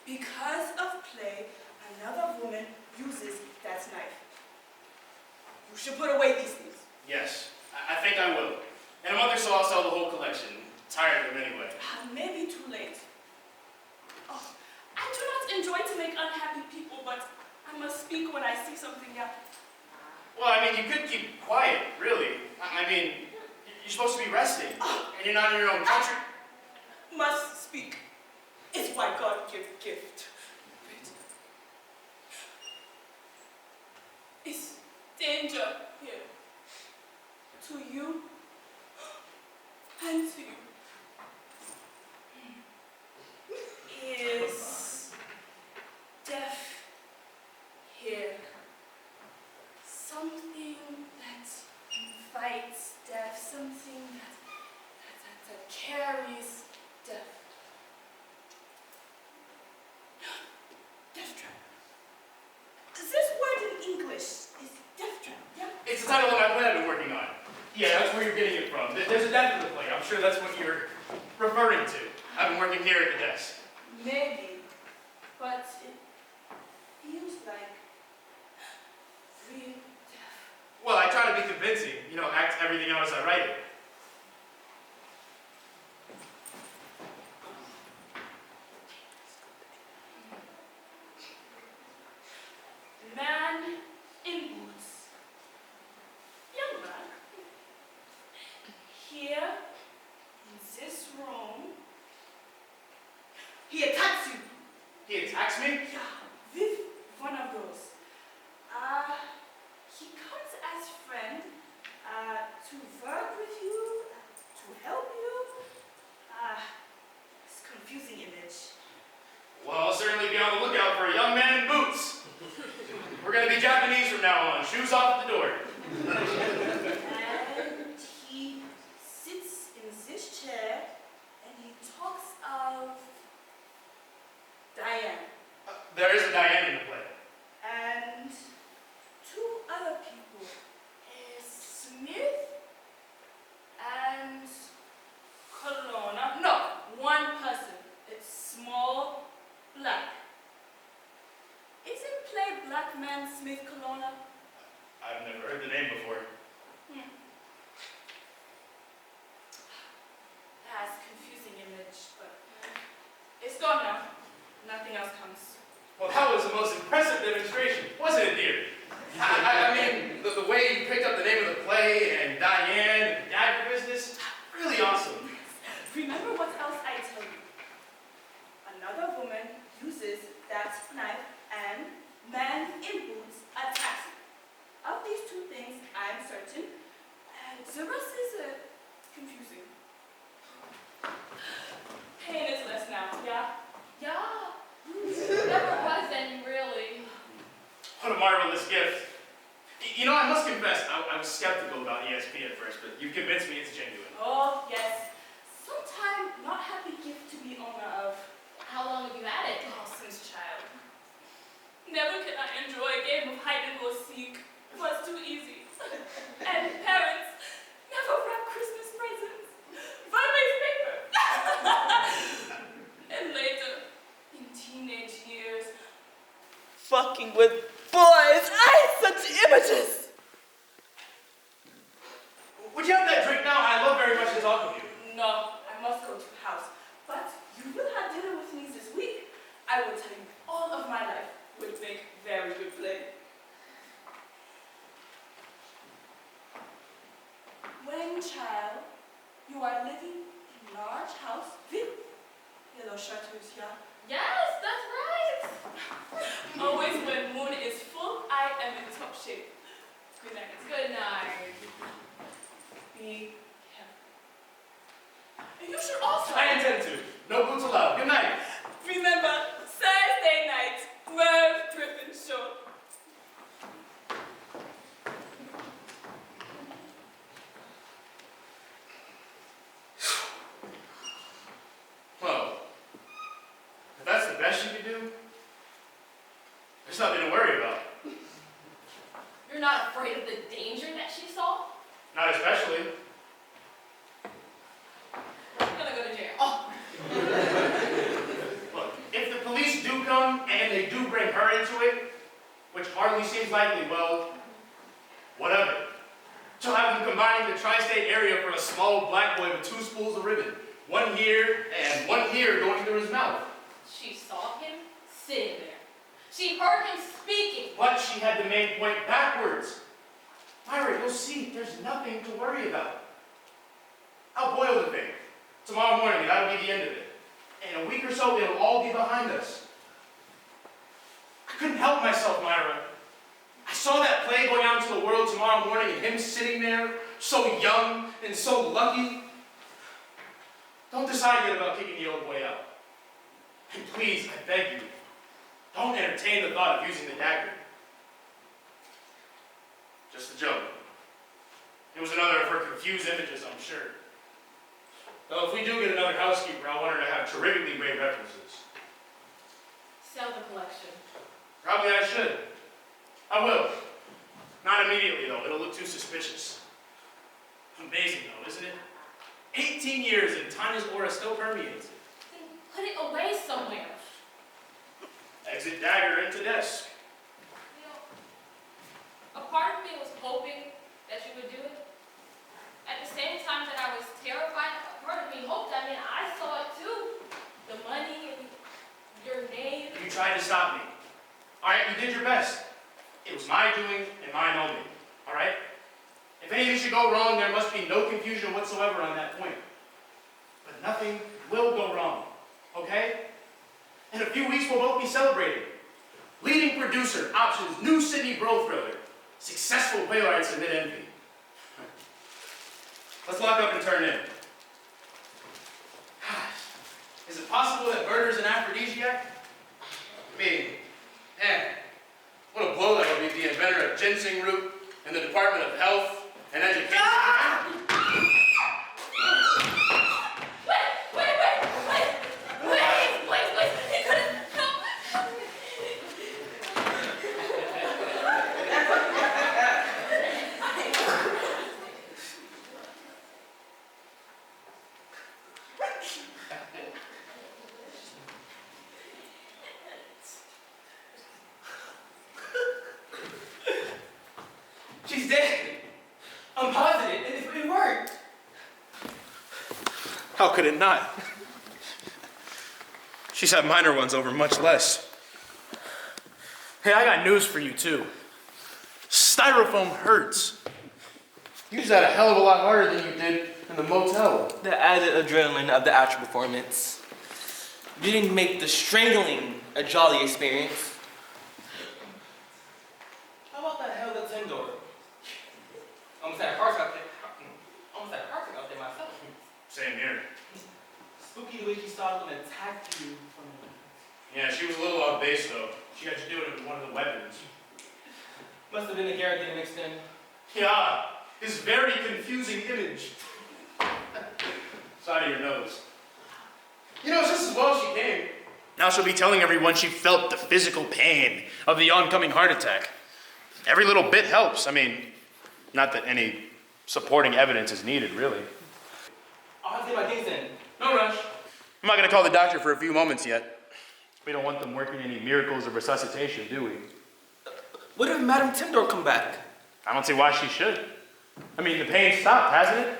Because of play, another woman uses that knife. You should put away these things. Yes, I think I will. And a month or so I'll sell the whole collection. Tired of them anyway. Maybe too late. Oh, I do not enjoy to make unhappy people, but I must speak when I see something else. Well, I mean, you could keep quiet, really. I mean, you're supposed to be resting, and you're not in your own country. Must speak. It's why God gives gift. It's danger here. To you and to you. Is something that invites death, something that carries death. Death trap. This word in English is death trap, yeah? It's the title of my play I've been working on. Yeah, that's where you're getting it from. There's a death in the play. I'm sure that's what you're referring to. I've been working here at the desk. Maybe, but it feels like real death. Well, I try to be convincing. Act everything out as I write it. Man in boots. Young man. Here, in this room, he attacks you. He attacks me? Yeah, with one of those. He comes as friend to work with you, to help you. It's a confusing image. Well, I'll certainly be on the lookout for a young man in boots. We're going to be Japanese from now on. Shoes off at the door. And he sits in this chair and he talks of Diane There is a Diane in the play. and two other people, Smith and Colonna. No, one person. It's small, black. Isn't play Black Man Smith Colonna? I've never heard the name before. That's a confusing image, but it's gone now. Nothing else comes. Well, that was the most impressive demonstration, wasn't it, dear? I mean, the way you picked up the name of the play and Diane and the dagger business, really awesome. Remember what else I tell you? Another woman uses that knife and man in boots attacks you. Of these two things, I'm certain. And the rest is confusing. Pain is less now, yeah? Yeah. Never was any, really. What a marvelous gift. I must confess, I was skeptical about ESP at first, but you've convinced me it's genuine. Oh, yes. Sometime not happy gift to be owner of. How long have you had it? Oh, since child. Never could I enjoy a game of hide and go seek. It was too easy. And parents never wrap Christmas presents. Vibrates paper. And later, in teenage years, fucking with boys. I had such images. Would you have that drink now? I love very much to talk with you. No, I must go to the house. But you will have dinner with me this week. I will tell you all of my life. Would make very good play. When child, you are living in large house with yellow shutters, yeah? Yes, that's right. Always when moon is full, I am in top shape. Good night. Good night. Be careful. And you should also I intend to. No boots allowed. Good night. remember Thursday night, 12 Drippin' Show. Well, if that's the best you could do, there's nothing to worry about. You're not afraid of the danger that she saw? Not especially. I'm gonna go to jail. Oh. Look, if the police do come and they do bring her into it, which hardly seems likely, well, whatever. She'll have them combining the tri-state area for a small black boy with two spools of ribbon. One here and one here going through his mouth. She saw him sitting there. She heard him speaking. But she had the main point backwards. Myra, you'll see, there's nothing to worry about. I'll boil the thing. Tomorrow morning, that'll be the end of it. In a week or so, it'll all be behind us. I couldn't help myself, Myra. I saw that play going out into the world tomorrow morning and him sitting there, so young and so lucky. Don't decide yet about kicking the old boy out. And please, I beg you, don't entertain the thought of using the dagger. Just a joke. It was another of her confused images, I'm sure. Though if we do get another housekeeper, I want her to have terrifically great references. Sell the collection. Probably I should. I will. Not immediately, though. It'll look too suspicious. Amazing, though, isn't it? 18 years and Tanya's aura still permeates it. Then put it away somewhere. Exit dagger into desk. You know, a part of me was hoping that you would do it. At the same time that I was terrified, a part of me hoped. I mean, I saw it too. The money and your name. You tried to stop me. All right, you did your best. It was my doing and mine only. All right? If anything should go wrong, there must be no confusion whatsoever on that point. But nothing will go wrong. Okay? In a few weeks, we'll both be celebrating. Leading producer, Option's new Sidney Bruhl thriller. Successful playwrights amid envy. Let's lock up and turn in. Is it possible that murder's an aphrodisiac? I mean, man, what a blow that would be the inventor of ginseng root in the Department of Health and Education. Wait! He couldn't help. She's dead. I'm positive. It worked. How could it not? She's had minor ones over much less. Hey, I got news for you, too. Styrofoam hurts. You used that a hell of a lot harder than you did in the motel. The added adrenaline of the actual performance didn't make the strangling a jolly experience. How about that Helga Dorp? Almost had a heart attack out there myself. Same here. Spooky the way she started and attacked you from the... Yeah, she was a little off base, though. She had to do it with one of the weapons. Must have been the Garrett mixed in. Yeah, his very confusing image. Side of your nose. You know, it's just as well she came. Now she'll be telling everyone she felt the physical pain of the oncoming heart attack. Every little bit helps. I mean, not that any supporting evidence is needed, really. I'll have to get my things in. No rush. I'm not going to call the doctor for a few moments yet. We don't want them working any miracles of resuscitation, do we? What if Madame Tindor come back? I don't see why she should. I mean, the pain stopped, hasn't it?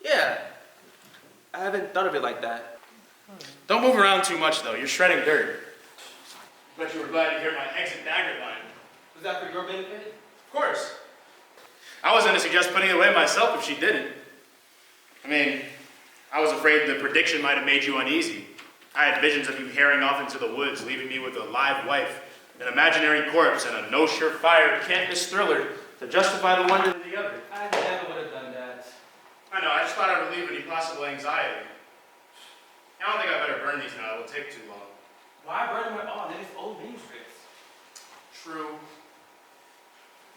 Yeah. I haven't thought of it like that. Don't move around too much, though. You're shredding dirt. Bet you were glad to hear my exit dagger line. Was that for your benefit? Of course. I was going to suggest putting it away myself if she didn't. I mean, I was afraid the prediction might have made you uneasy. I had visions of you herring off into the woods, leaving me with a live wife, an imaginary corpse, and a no surefire can't-miss thriller to justify the one to the other. I never would have done that. I know, I just thought I'd relieve any possible anxiety. I don't think I better burn these now, it will take too long. Why burn them at all? They're just old manuscripts. True.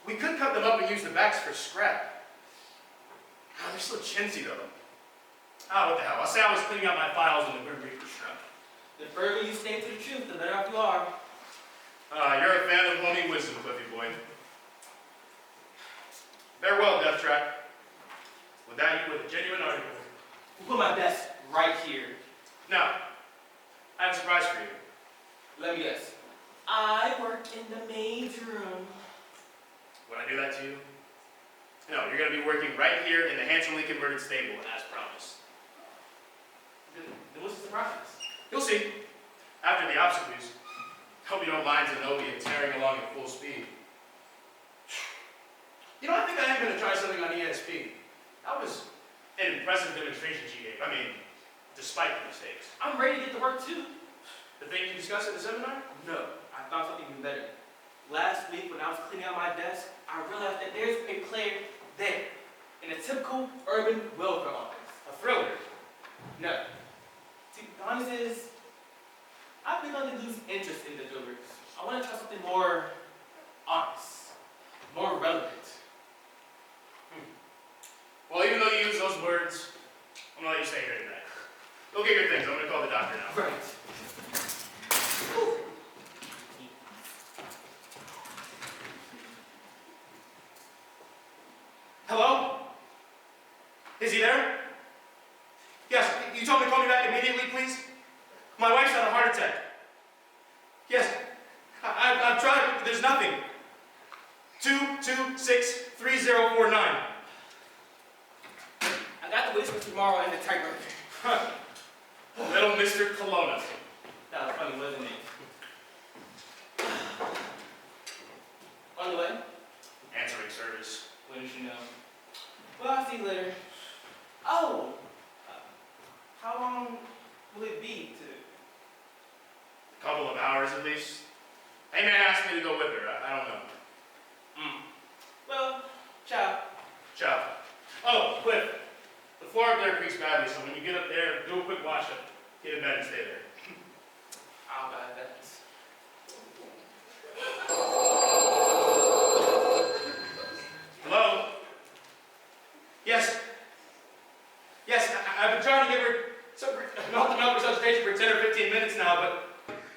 We could cut them up and use the backs for scrap. Oh, they're so chintzy, though. Ah, what the hell. I'll say I was cleaning out my files in the Grim Reaper shop. The further you stay to the truth, the better off you are. You're a fan of homing wisdom, Cliffy boy. Farewell, Death Trap. With that, you with a genuine article. I'll put my best right here. Now, I have a surprise for you. Let me guess. I work in the maid's room. Would I do that to you? No, you're going to be working right here in the handsomely converted stable, as promised. Then what's the surprise? You'll see. After the obsequies. Hope you don't mind Zenobia tearing along at full speed. You know, I think I am going to try something on ESP. That was an impressive demonstration she gave. I mean, despite the mistakes. I'm ready to get to work too. The thing you discussed at the seminar? No, I found something even better. Last week when I was cleaning out my desk, I realized that there's a player there in a typical urban welfare office. A thriller. No. To be honest is, I've begun to lose interest in the thrillers. I want to try something more honest, more relevant. Well, even though you use those words, I'm gonna let you stay here tonight. Go get your things. I'm gonna call the doctor now. Right. Hello? Is he there? Yes, you told me to call me back immediately, please? My wife's had a heart attack. Yes, I've tried, but there's nothing. 2263049. I got the whisper tomorrow and the typewriter. Huh. Little Mr. Kelowna. That was funny, wasn't it? On the way? Answering service. When did you know? Well, I'll see you later. Oh! How long will it be to... A couple of hours at least. They may ask me to go with her. I don't know. Well, ciao. Ciao. Oh, Cliff. The floor up there creaks badly, so when you get up there, do a quick wash up. Get in bed and stay there. I'll buy that. Hello? Yes. Yes, I've been trying to give her milk resuscitation for 10 or 15 minutes now,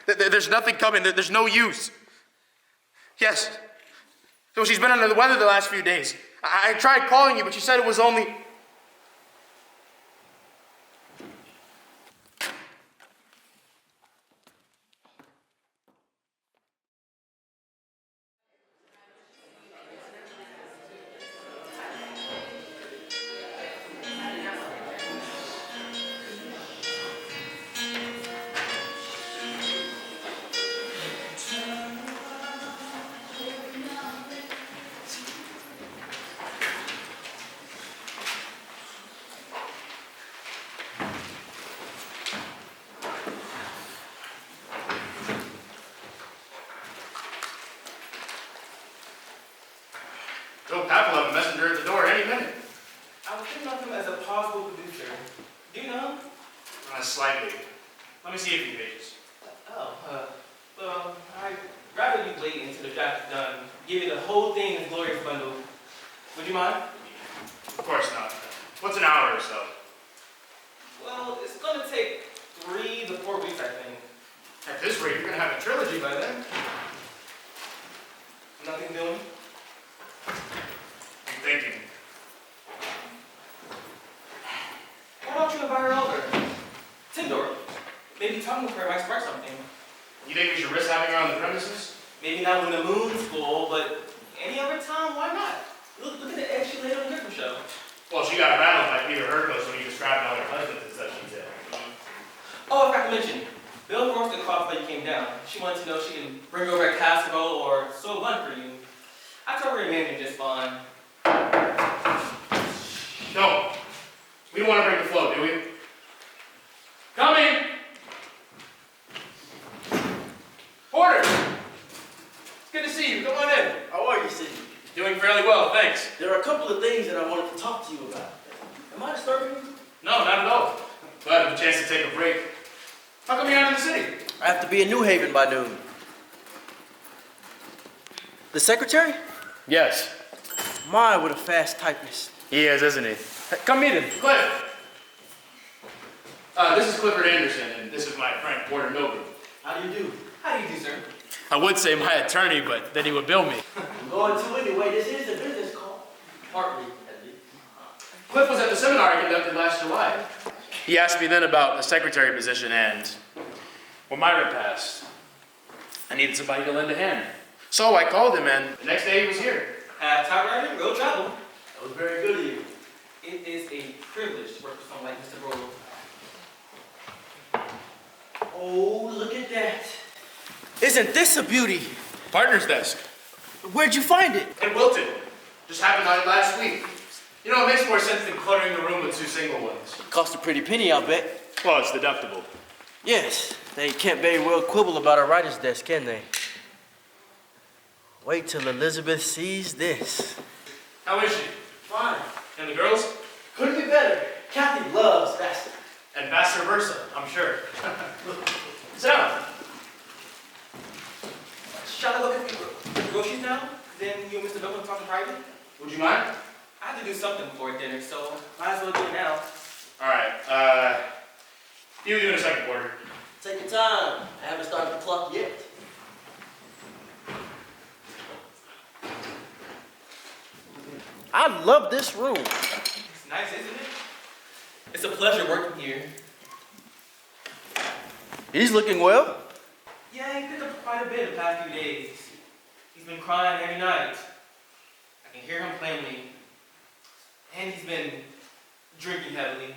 but there's nothing coming. There's no use. Yes. So she's been under the weather the last few days. I tried calling you, but she said it was only... Joe Papp will have a messenger at the door any minute. I was thinking of him as a possible producer. Do you know? Slightly. Let me see a few pages. Well, I'd rather you wait until the draft is done. Give you the whole thing in glorious bundle. Would you mind? Of course not. What's an hour or so? Well, it's gonna take 3 to 4 weeks, I think. At this rate, you're gonna have a trilogy by then. Nothing doing? I'm thinking. Why don't you invite her over? Dorp. Maybe talking with her might spark something. You think we should risk having her on the premises? Maybe not when the moon's full, but any other time, why not? Look at the egg she laid on the Griffin show. Well, she got rattled by Peter Hercos when he described how her husband and such she said. Oh, I forgot to mention. Bill forced the call before you came down. She wanted to know if she can bring over a casserole or so bun for you. I told her you're managing just fine. No. We don't want to break the flow, do we? Coming! Porter! It's good to see you. Come on in. How are you, Sidney? Doing fairly well, thanks. There are a couple of things that I wanted to talk to you about. Am I disturbing you? No, not at all. Glad to have a chance to take a break. How come you're out in the city? I have to be in New Haven by noon. The secretary? Yes. My, what a fast typist. He is, isn't he? Come meet him. Cliff! This is Clifford Anderson, and this is my friend Porter Milgrim. How do you do? How do you do, sir? I would say my attorney, but then he would bill me. I'm going to anyway. This is a business call. Partly, at least. Cliff was at the seminar I conducted last July. He asked me then about the secretary position, and when Myra passed, I needed somebody to lend a hand. So I called him, and the next day he was here. Typewriter, road travel. That was very good of you. It is a privilege to work with someone like Mr. Bruhl. Oh, look at that. Isn't this a beauty? Partner's desk. Where'd you find it? In Wilton. Just happened on it last week. You know, it makes more sense than cluttering the room with 2 single ones. Cost a pretty penny, I'll bet. Well, it's deductible. Yes, they can't very well quibble about a writer's desk, can they? Wait till Elizabeth sees this. How is she? Fine. And the girls? Couldn't be better. Kathy loves Vassar. And vice versa, I'm sure. Sit down. Shall I look at the groceries now? Then you and Mr. Milgrim talk in private? Would you mind? I have to do something before dinner, so might as well do it now. All right. You do in a second, Porter. Take your time. I haven't started the clock yet. I love this room. It's nice, isn't it? It's a pleasure working here. He's looking well. Yeah, he picked up quite a bit the past few days. He's been crying every night. I can hear him plainly. And he's been drinking heavily.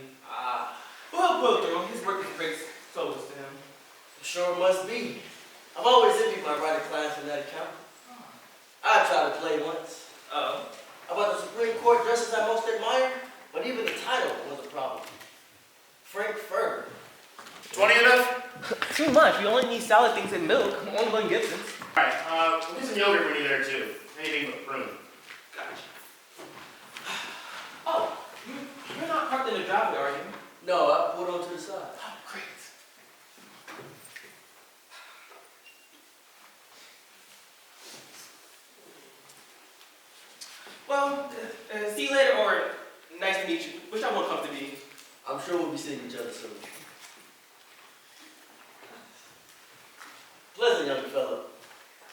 We'll through. His work is great solace to him. Sure must be. I've always envied my writing class in that account. I tried to play once. Oh. About the Supreme Court justice I most admire, but even the title was a problem. Frank Fur. 20 enough? Too much. We only need salad things and milk. Only one Gibson's. All right. We'll get some yogurt when you're there too. Anything but prune. Gotcha. Oh, you're not parked in the driveway, are you? No, I pulled on to the side. Oh, great. Well, see you later, or nice to meet you. Which I won't come to be. I'm sure we'll be seeing each other soon. Pleasant young fella.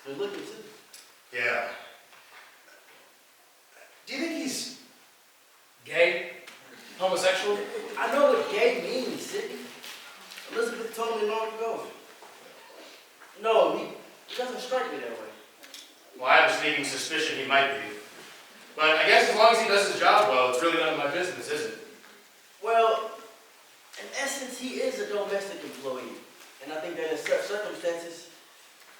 Good looking too. Yeah. Do you think he's gay? Homosexual? I know what gay means, Sidney. Elizabeth told me long ago. No, he doesn't strike me that way. Well, I have a sneaking suspicion he might be. But I guess as long as he does his job well, it's really none of my business, is it? Well, in essence, he is a domestic employee. And I think that in such circumstances,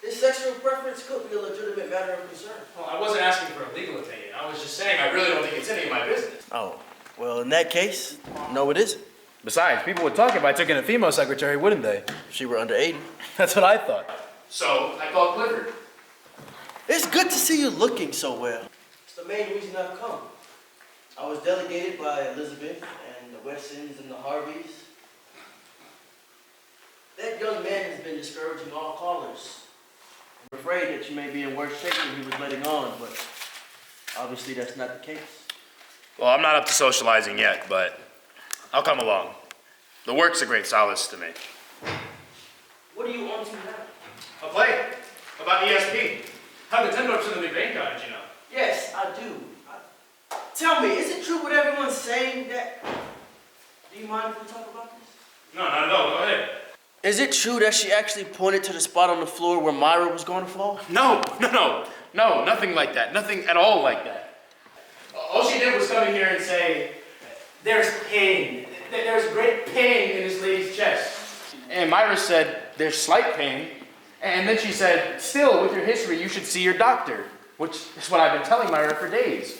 his sexual preference could be a legitimate matter of concern. Well, I wasn't asking for a legal opinion. I was just saying I really don't think it's any of my business. Oh, well, in that case, no, it isn't. Besides, people would talk if I took in a female secretary, wouldn't they? If she were under 80. That's what I thought. So I called Clifford. It's good to see you looking so well. It's the main reason I've come. I was delegated by Elizabeth and the Westons and the Harveys. That young man has been discouraging all callers. I'm afraid that you may be in worse shape than he was letting on, but obviously that's not the case. Well, I'm not up to socializing yet, but I'll come along. The work's a great solace to me. What are you on to now? A play about ESP. How the Dorp's in the big bank on it, you know. Yes, I do. Tell me, is it true what everyone's saying that... Do you mind if we talk about this? No, not at all. Go ahead. Is it true that she actually pointed to the spot on the floor where Myra was going to fall? No, nothing like that. Nothing at all like that. All she did was come in here and say, there's pain. There's great pain in this lady's chest. And Myra said, there's slight pain. And then she said, still, with your history, you should see your doctor. Which is what I've been telling Myra for days.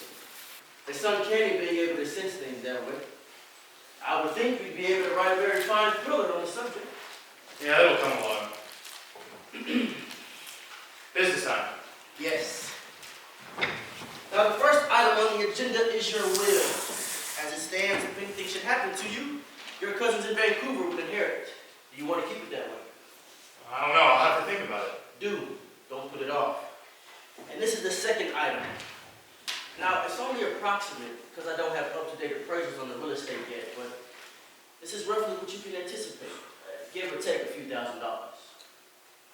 It's uncanny being able to sense things that way. I would think we'd be able to write a very fine thriller on the subject. Yeah, that'll come along. Business time. Yes. Now, the first item on the agenda is your will. As it stands, if anything should happen to you, your cousins in Vancouver would inherit. Do you want to keep it that way? I don't know. I'll have to think about it. Do. Don't put it off. And this is the second item. Now, it's only approximate because I don't have up-to-date appraisals on the real estate yet, but this is roughly what you can anticipate. Give or take a few $1,000s.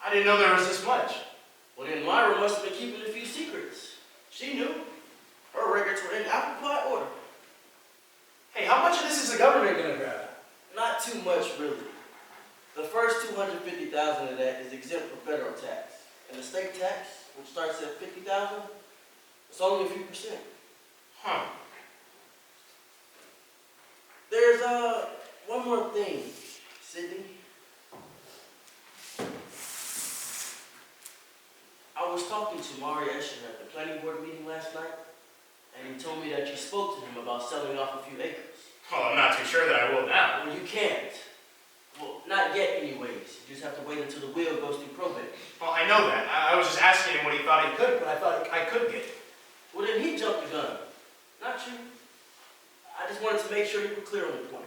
I didn't know there was this much. Well, then Myra must have been keeping a few secrets. She knew. Her records were in apple pie order. Hey, how much of this is the government going to grab? Not too much, really. The first $250,000 of that is exempt from federal tax. And the state tax, which starts at $50,000, it's only a few percent. Huh. There's one more thing, Sidney. I was talking to Mari Escher at the planning board meeting last night, and he told me that you spoke to him about selling off a few acres. Well, I'm not too sure that I will now. Well, you can't. Well, not yet anyways. You just have to wait until the will goes through probate. Well, I know that. I was just asking him what he thought he could, but I thought I could get it. Well, then he jumped the gun. Not you. I just wanted to make sure you were clear on the point.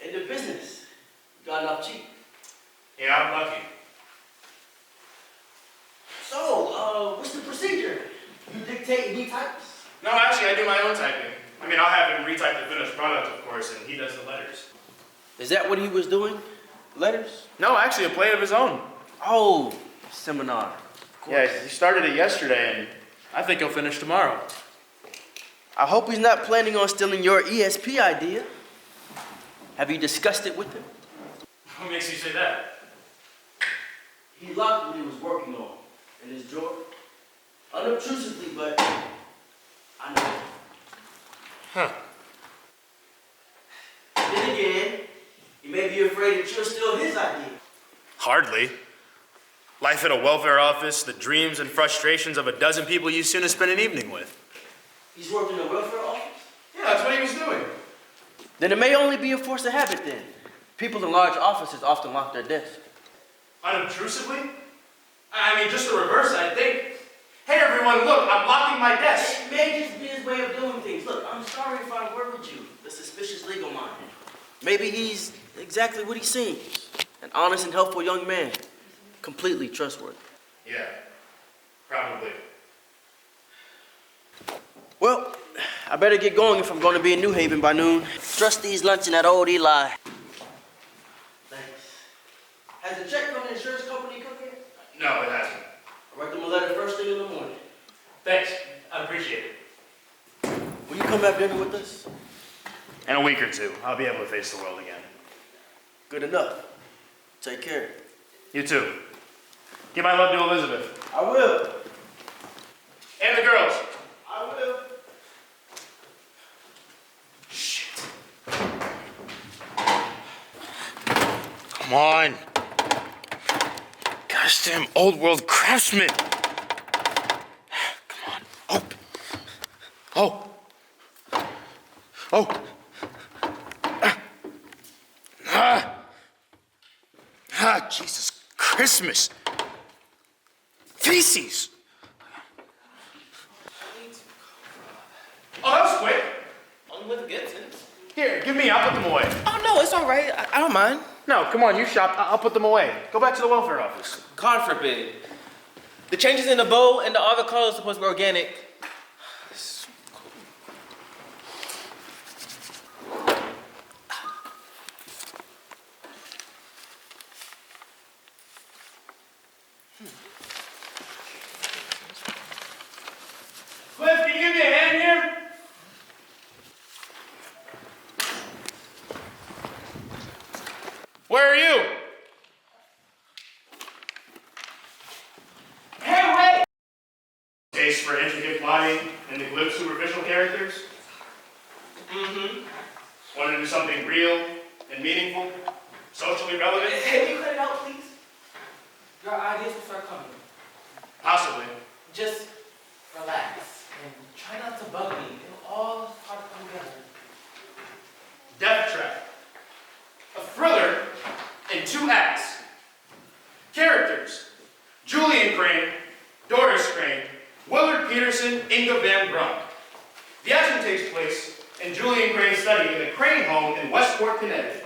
In the business, you got enough cheap. Yeah, I'm lucky. So, what's the procedure? You dictate and he types? No, actually, I do my own typing. I mean, I'll have him retype the finished product, of course, and he does the letters. Is that what he was doing? Letters? No, actually, a play of his own. Oh, seminar. Yeah, he started it yesterday, and I think he'll finish tomorrow. I hope he's not planning on stealing your ESP idea. Have you discussed it with him? What makes you say that? He locked what he was working on in his drawer. Unobtrusively, but I know. Huh. Then again, he may be afraid that you're still his idea. Hardly. Life at a welfare office, the dreams and frustrations of a dozen people you soon to spend an evening with. He's working in a welfare office? Yeah, that's what he was doing. Then it may only be a force of habit then. People in large offices often lock their desks. Unobtrusively? I mean, just the reverse, I think. Hey, everyone, look, I'm locking my desk. It may just be his way of doing things. Look, I'm sorry if I worried you, the suspicious legal mind. Maybe he's exactly what he seems. An honest and helpful young man. Completely trustworthy. Yeah, probably. Well, I better get going if I'm going to be in New Haven by noon. Trustees luncheon at old Eli. Thanks. Has the check from the insurance company come yet? No, it hasn't. I'll write them a letter first thing in the morning. Thanks, I appreciate it. Will you come have dinner with us? In a week or two, I'll be able to face the world again. Good enough. Take care. You too. Give my love to Elizabeth. I will. And the girls. I will. Shit. Come on. Gosh damn old world craftsman. Come on. Open. Oh. Oh. Jesus Christmas. Feces. Oh, that was quick. Only with the Gibsons. Here, give me, I'll put them away. Oh, no, it's all right. I don't mind. No, come on, you shop, I'll put them away. Go back to the welfare office. God forbid. The changes in the bowl and the avocado are supposed to be organic. Cliff, can you give me a hand here? Where are you? Hey, wait! Taste for intricate plotting and the glib superficial characters? Mm-hmm. Want to do something real and meaningful? Socially relevant? Hey, will you cut it out, please? Your ideas will start coming. Possibly. Just relax and try not to bug me. It'll all start to come together. Death Trap. A thriller in 2 acts. Characters. Julian Crane, Doris Crane, Willard Peterson, Inga Van Brunk. The action takes place in Julian Crane's study in the Crane home in Westport, Connecticut.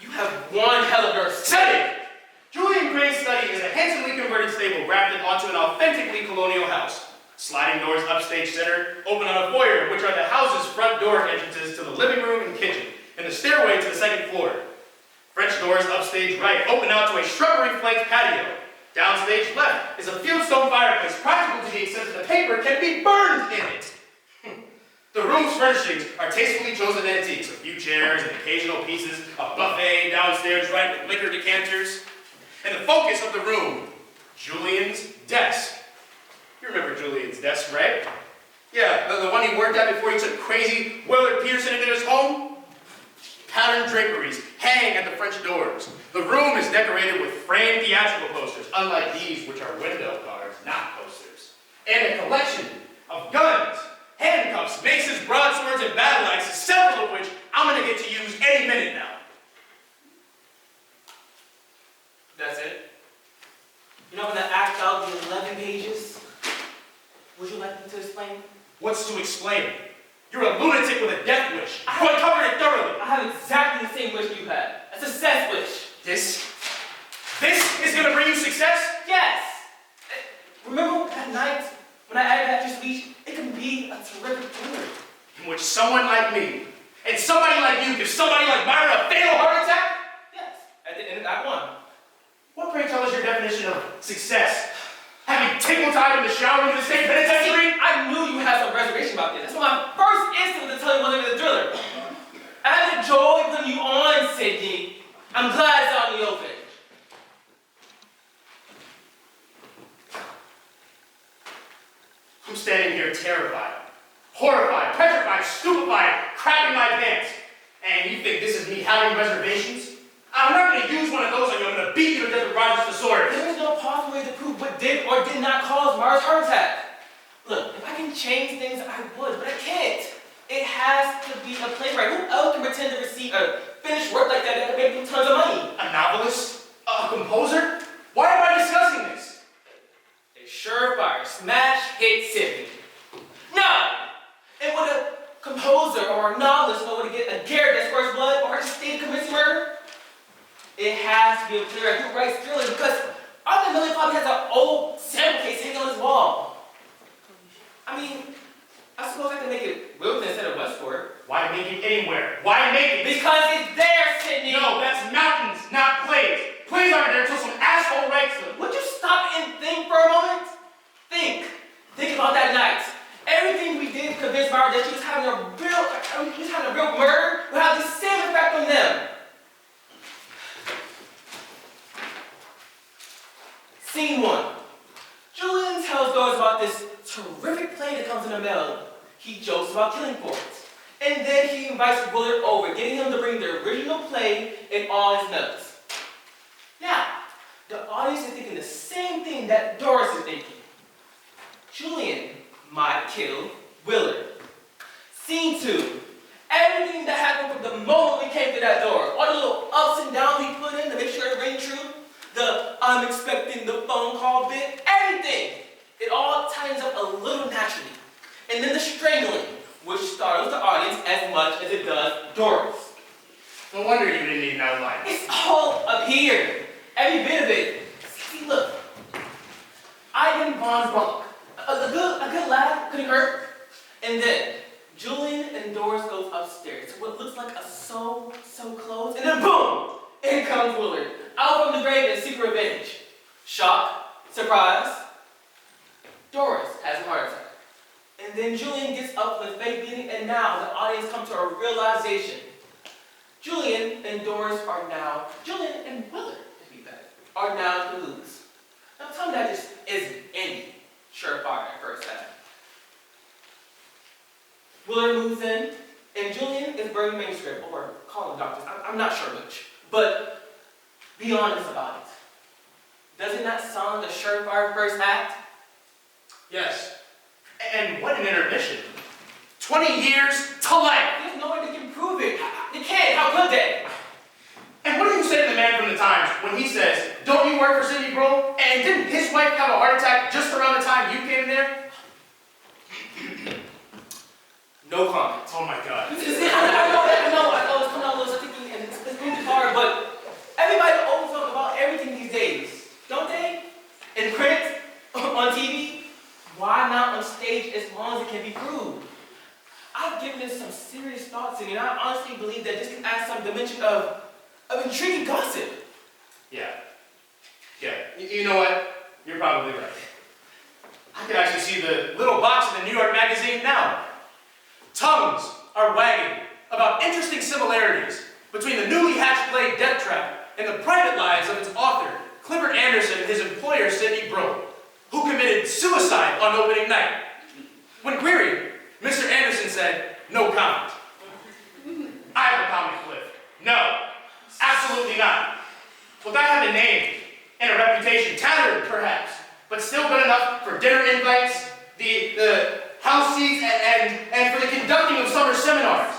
You have one hell of a Setting! Julian Crane's study is a handsomely converted stable grafted onto an authentically colonial house. Sliding doors upstage center open on a foyer, which are the house's front door entrances to the living room and kitchen, and the stairway to the 2nd floor. French doors upstage right open out to a shrubbery-flanked patio. Downstage left is a fieldstone fireplace, practical to the extent that the paper can be burned in it. The room's furnishings are tastefully chosen antiques, a few chairs and occasional pieces, a buffet downstairs right with liquor decanters. And the focus of the room, Julian's desk. You remember Julian's desk, right? Yeah, the one he worked at before he took crazy Willard Peterson into his home? Patterned draperies hang at the French doors. The room is decorated with framed theatrical posters, unlike these, which are window cards, not posters. And a collection of guns, handcuffs, maces, broadswords, and battle axes, several of which I'm going to get to use any minute now. That's it? You know, when the act out the 11 pages, would you like me to explain? What's to explain? You're a lunatic with a death wish. I covered it thoroughly. I have exactly the same wish you had. A success wish. This is going to bring you success? Yes! Remember night, when I add that to your speech, it can be a terrific thriller. In which someone like me, and somebody like you, gives somebody like Myra a fatal heart attack? Yes, at the end of Act 1. What, pray tell, is your definition of success? Having tickle time in the shower in the state penitentiary? I knew you had some reservation about this. That's why my first instinct was to tell you it wasn't a thriller. I have enjoyed putting you on, Sidney. I'm glad it's out in the open. I'm standing here terrified, horrified, petrified, stupefied, crapping my pants. And you think this is me having reservations? I'm not going to use one of those on you. I'm going to beat you to death with Roger's thesaurus. There is no possible way to prove what did or did not cause Myra's heart attack. Look, if I can change things, I would, but I can't. It has to be a playwright. Who else can pretend to receive a finished work like that that can make them tons of money? A novelist? A composer? Why am I discussing this? A surefire smash hit Sidney. No! And would a composer or a novelist know where to get a Garrett that's first blood or just state convincing murder? It has to be a playwright who writes thrillers because Arthur Miller probably has an old sample case hanging on his wall. I mean, I suppose I can make it Wilton instead of Westport. Why make it anywhere? Why make it? Because it's there, Sidney! No, that's mountains, not plays. Plays aren't there until some asshole writes them. Would you stop and think for a moment? Think. Think about that night. Everything we did to convince Myra that she was having a real murder would have the same effect on them. Scene 1. Julian tells Doris about this terrific play that comes in the mail. He jokes about killing for it. And then he invites Bullock over, getting him to bring the original play and all his notes. Now, the audience is thinking the same thing that Doris is thinking. Julian might kill Willard. Scene 2. Everything that happened from the moment we came through that door, all the little ups and downs we put in to make sure it rang true, the I'm expecting the phone call bit, everything. It all tightens up a little naturally. And then the strangling, which startles the audience as much as it does Doris. No wonder you didn't need an outline. It's all up here. Every bit of it. See, look. Ivan von Bullock. A good laugh couldn't hurt. And then Julian and Doris goes upstairs to what looks like a so close, and then boom! In comes Willard. Out from the grave and seek revenge. Shock, surprise. Doris has a heart attack. And then Julian gets up with fake bleeding, and now the audience comes to a realization. Julian and Willard, to be better, are now in cahoots. Now tell me that just isn't any surefire at first act. Willard moves in, and Julian is burning manuscript, or calling doctors. I'm not sure which. But be honest about it. Does it not sound like a surefire first act? Yes. And what an intermission. 20 years to life. There's no way they can prove it. They can't. How could they? And what do you say to the man from the Times when he says, don't you work for Sidney Bruhl? And didn't his wife have a heart attack just around the time you came there? No comment. Oh my God. I know it's coming out a little sticky and it's moving hard, but everybody opens up about everything these days, don't they? In print, on TV, why not on stage as long as it can be proved? I've given this some serious thoughts and I honestly believe that this can add some dimension of intriguing gossip. Yeah. You know what? You're probably right. I can actually see the little box in the New York Magazine now. Tongues are wagging about interesting similarities between the newly hatched play Death Trap and the private lives of its author, Clifford Anderson, and his employer, Sidney Bruhl, who committed suicide on opening night. When queried, Mr. Anderson said, no comment. I have a comment, Cliff. No, absolutely not. Look, I have a name and a reputation, tattered perhaps, but still good enough for dinner invites, the house seats, and for the conducting of summer seminars.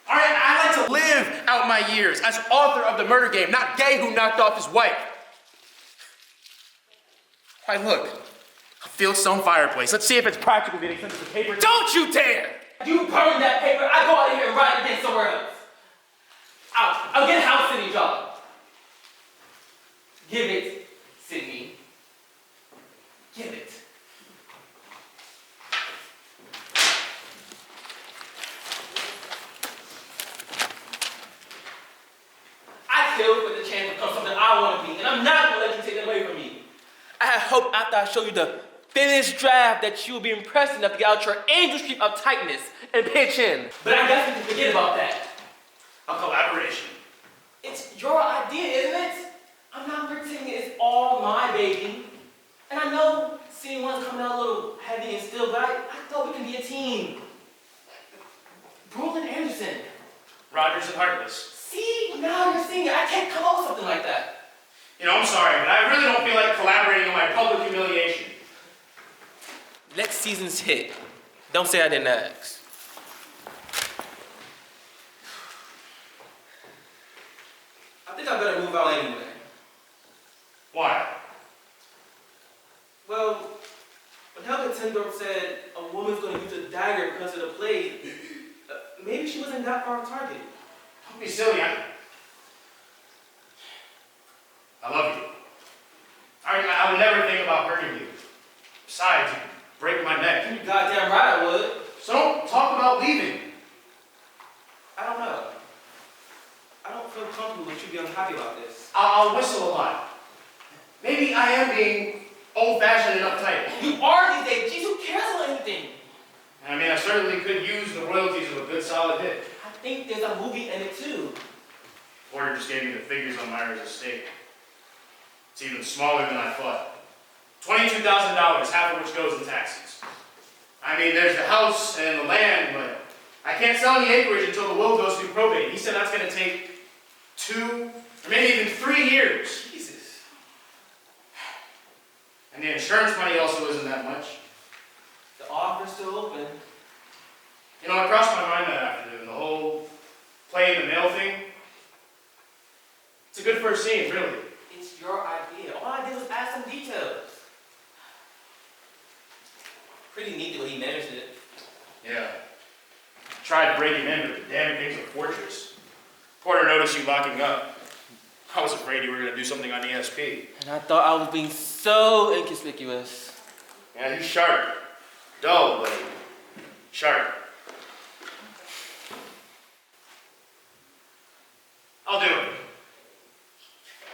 All right, I like to live out my years as author of The Murder Game, not Gay who knocked off his wife. Why, look, a fieldstone fireplace. Let's see if it's practical getting sent to the paper. Don't you dare! You burn that paper, I go out of here and write it again somewhere else. I'll get a house sitting job. Give it, Sidney. Give it. I'm not gonna let you take that away from me. I had hoped after I show you the finished draft that you would be impressed enough to get out your angel streak of tightness and pitch in. But I guess we can forget about that. A collaboration. It's your idea, isn't it? I'm not pretending it's all my baby. And I know scene one's coming out a little heavy and still, but I thought we could be a team. Bruhl and Anderson. Rogers and Heartless. See, now you're seeing it. I can't come up with something like that. You know, I'm sorry, but I really don't feel like collaborating on my public humiliation. Next season's hit. Don't say I didn't ask. I think I better move out anyway. Why? Well, when Helga Dorp said a woman's going to use a dagger because of the plague, maybe she wasn't that far targeted. Don't be silly. I love you. I would never think about hurting you. Besides, you break my neck. You goddamn right I would. So don't talk about leaving. I don't know. I don't feel comfortable with you being unhappy about this. I'll whistle a lot. Maybe I am being old-fashioned and uptight. You are these days. Jeez, who cares about anything? I mean, I certainly could use the royalties of a good solid hit. I think there's a movie in it too. Porter just gave me the figures on Myra's estate. It's even smaller than I thought. $22,000, half of which goes in taxes. I mean, there's the house and the land, but I can't sell any acreage until the will goes through probate. He said that's going to take 2 or maybe even 3 years. Jesus. And the insurance money also isn't that much. The offer's still open. You know, it crossed my mind that afternoon, the whole play in the mail thing. It's a good first scene, really. It's your idea. All I did was add some details. Pretty neat the way he managed it. Yeah. Tried breaking in, but the damn thing's a fortress. Porter noticed you locking up. I was afraid you were going to do something on ESP. And I thought I was being so inconspicuous. Yeah, he's sharp. Dull, but sharp. I'll do it.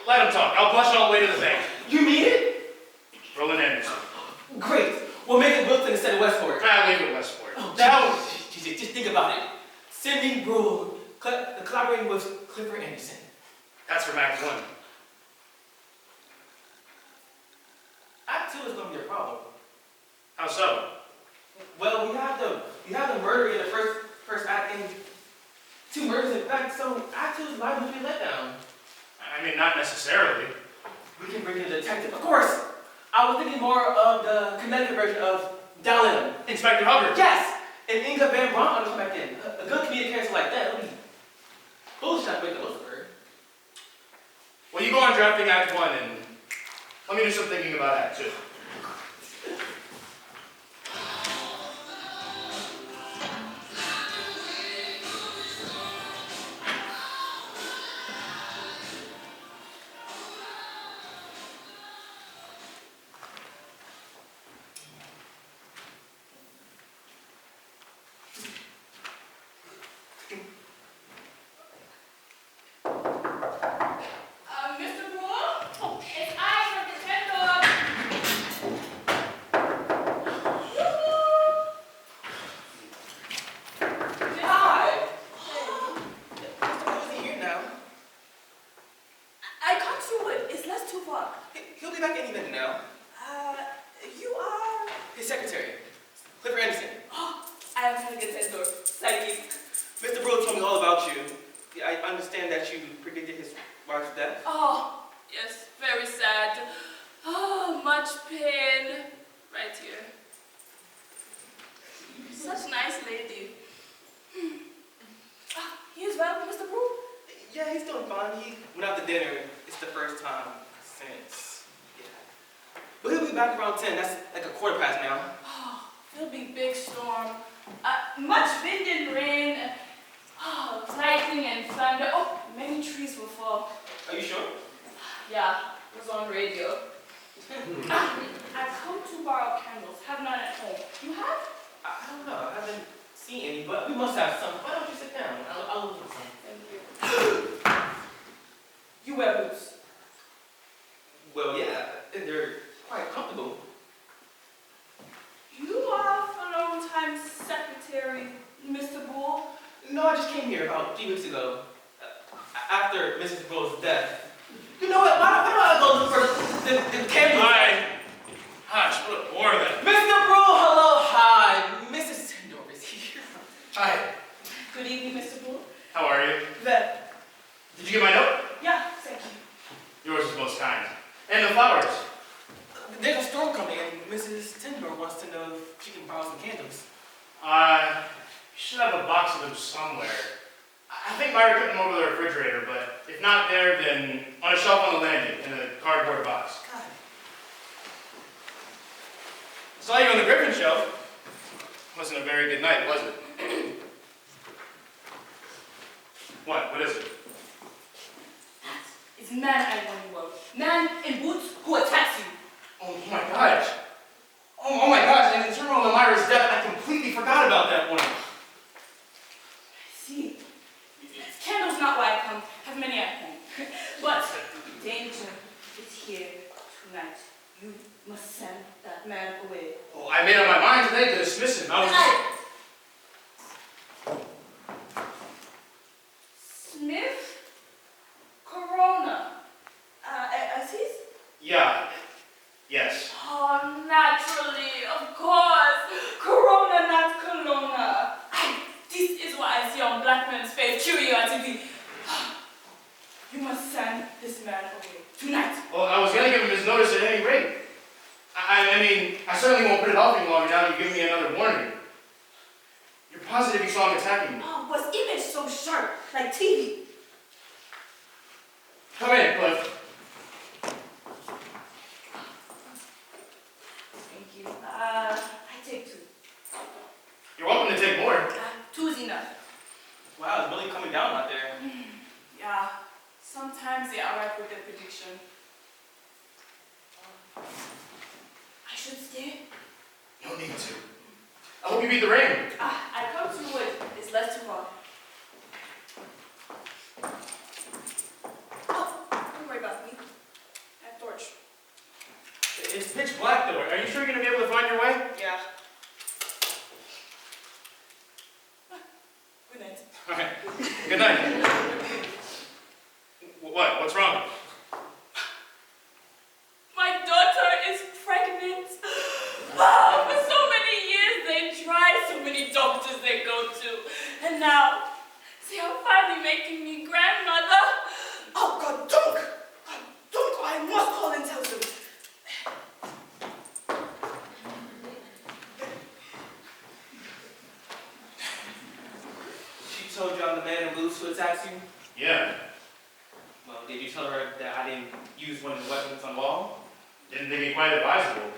Let him talk. I'll blush all the way to the bank. You mean it? Roland Anderson. Great. We'll make it Wilson instead of Westport. I'll leave it Westport. Oh, Tell him. just think about it. Sidney Bruhl, collaborating with Clifford Anderson. That's from Act 1. Act 2 is going to be a problem. How so? Well, we have the murder in the first act and 2 murders in fact, so Act 2 is liable to be let down. I mean, not necessarily. We can bring in a detective, of course. I was thinking more of the Connecticut version of Dallin. Inspector Hubbard. Yes! And Inga Van Braun will come back in. A good comedic character like that would be foolish not to make the most of her. Well, you go on drafting Act 1 and let me do some thinking about Act 2. Mr. Bruhl? It's I from the Hi! Mr. Bruhl isn't here now. I can't see what. It's less too far. He'll be back any minute now. You are... His secretary, Clifford Anderson. I am Helga Dorp, psychic. Mr. Bruhl told me all about you. I understand that you predicted his wife's death. Oh, yes, very sad. Oh, much pain. Right here. Such nice lady. He is well, Mr. Bruhl? Yeah, he's doing fine. He went out to dinner. It's the first time since. Yeah. But he'll be back around 10. That's like a quarter past now. Oh, it'll be big storm. Much wind and rain. Oh, lightning and thunder. Oh, many trees will fall. Are you sure? Yeah, it was on radio. I've come to borrow candles. Have none at home. You have? I don't know. I haven't seen any, but we must have some. Why don't you sit down? I'll look for some. Thank you. You wear boots. No, I just came here about 3 weeks ago, after Mrs. Bruhl's death. You know what? Why don't I go look for the candles? Hi. Gosh, what a bore that. Mr. Bruhl, hello, hi. Mrs. Dorp is here. Hi. Good evening, Mr. Bullock. How are you? Well, Did you get my note? yeah, thank you. Yours is most kind. And the flowers. There's a storm coming, and Mrs. Tindor wants to know if she can borrow some candles. You should have a box of them somewhere. I think Myra put them over the refrigerator, but if not there, then on a shelf on the landing in a cardboard box. God. Saw you on the Griffin show. Wasn't a very good night, was it? What? What is it? It's man I want you well. Man in boots who attacks you. Oh my gosh. Oh my gosh, and in terms of Myra's death, I completely forgot about that one. See, candles not why I come, have many at home. But danger is here tonight. You must send that man away. Oh, I made up my mind today to dismiss him. I was just... Smith? Corona? Alese? Yeah. Yes. Oh, naturally, of course. Corona, not Kelowna. This is what I see on black men's face, curiosity. You must send this man away tonight. Well, I was gonna give him his notice at any rate. I mean, I certainly won't put it off any longer now that you give me another warning. You're positive you saw him attacking me? Oh, was image so sharp, like TV? Come in, Cliff. Thank you. I take two. You're welcome to take more. Two's enough. Wow, it's really coming down out there. Yeah, sometimes they are right with their prediction. I should stay. No need to. I hope you beat the rain. I come to wood. It's less too hot. Oh, don't worry about me. I have torch. It's pitch black though. Are you sure you're gonna be able to find your way? Yeah. Good night. All right. Good night. What? What's wrong? My daughter is pregnant. Wow, for so many years they tried, so many doctors they go to. And now, they are finally making me grandmother. Oh, God, don't! I must call and tell them. She told you I'm the man in boots who attacks you? Yeah. Well, did you tell her that I didn't use one of the weapons on the wall? Didn't think it quite advisable.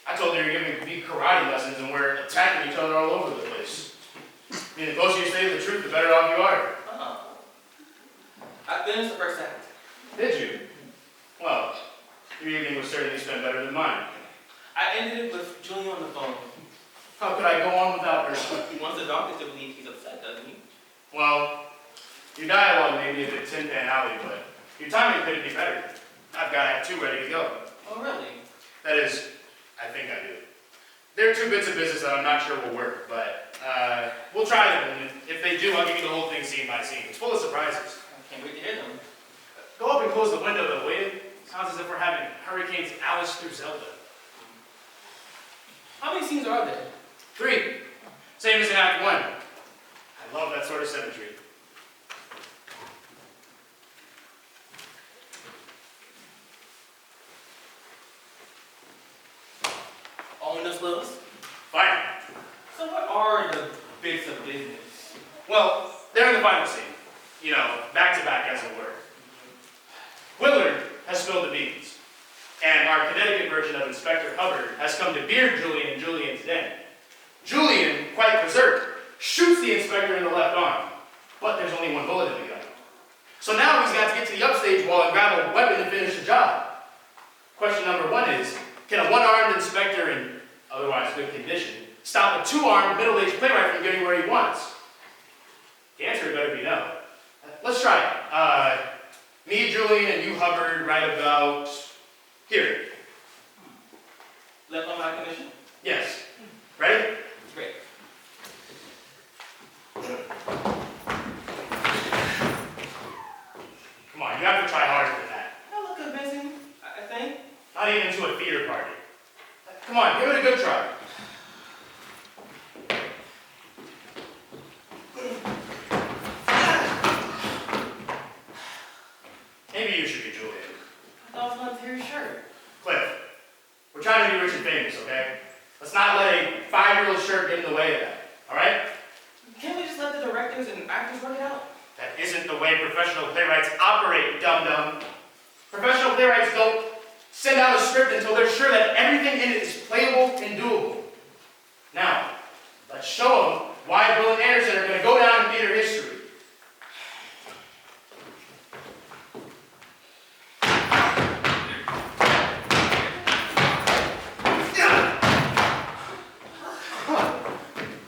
I told her you're giving me karate lessons and we're attacking each other all over the place. I mean, the closer you stay to the truth, the better off you are. Oh. I finished the first act. Did you? Well, your evening was certainly spent better than mine. I ended it with Julie on the phone. How could I go on without her? He wants the doctor to believe he's upset, doesn't he? Well, your dialogue may be a bit Tin Pan Alley, but your timing couldn't be better. I've got Act 2 ready to go. Oh, really? That is, I think I do. There are 2 bits of business that I'm not sure will work, but we'll try them, and if they do, I'll give you the whole thing scene by scene. It's full of surprises. I can't wait to hear them. Go up and close the window, though, will you? Sounds as if we're having hurricanes Alice through Zelda. How many scenes are there? 3. Same as in Act 1. I love that sort of symmetry. All in those lows? Fine. So what are the bits of business? Well, they're in the final scene. You know, back to back, as it were. Willard has spilled the beans, and our Connecticut version of Inspector Hubbard has come to beard Julian in Julian's den. Julian, quite berserk, shoots the inspector in the left arm, but there's only 1 bullet in the gun. So now he's got to get to the upstage wall and grab a weapon to finish the job. Question number 1 is, can a 1-armed inspector in otherwise good condition stop a 2-armed middle-aged playwright from getting where he wants? The answer better be no. Let's try it. Me, Julian, and you, Hubbard, right about here. Left on my commission? Yes. Ready? Great. Give it a good try. Maybe you should be Julian. I thought it was my Terry shirt. Cliff, we're trying to be rich and famous, okay? Let's not let a 5-year-old shirt get in the way of that, all right? Can't we just let the directors and actors work it out? That isn't the way professional playwrights operate, dum-dum. Professional playwrights don't send out a script until they're sure that everything in it is playable and doable. Now, let's show them why Bruhl and Anderson are going to go down in theater history.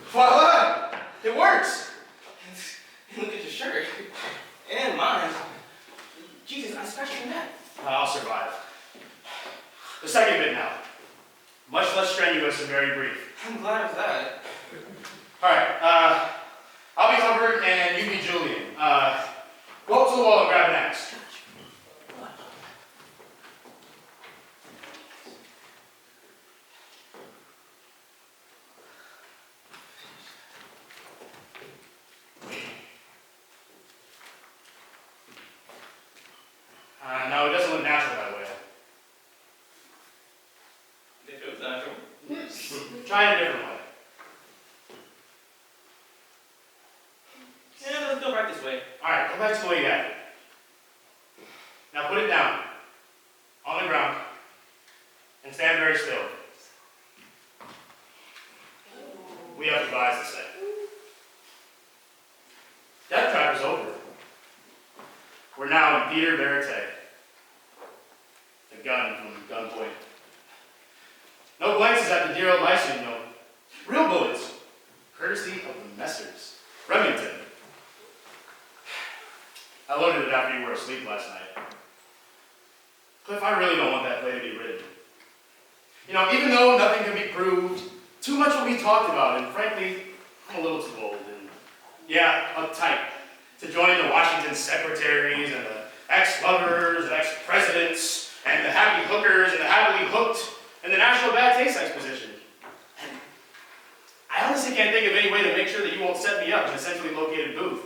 Voila! It works! Look at your shirt. And mine. Jesus, I scratched your neck. I'll survive. The second bit now. Much less strenuous and very brief. I'm glad of that. Alright, I'll be Hubbard and you be Julian. Go up to the wall and grab an axe. No, it doesn't look natural that way. If it was natural. Try it a different way. Yeah, let's go right this way. Alright, go back to the way you had it. Now put it down. On the ground. And stand very still. We have goodbyes to say. Death trap is over. We're now in theater verite. The gun from gunpoint. No blanks at the dear old Lyceum, no. Real bullets. Courtesy of the Messrs. Remington. I loaded it after you were asleep last night. Cliff, I really don't want that play to be written. You know, even though nothing can be proved, too much will be talked about, and frankly, I'm a little too old and, yeah, uptight to join the Washington secretaries and the ex-lovers and ex-presidents and the happy hookers and the happily hooked and the National Bad Taste Exposition. And I honestly can't think of any way to make sure that you won't set me up in a centrally located booth.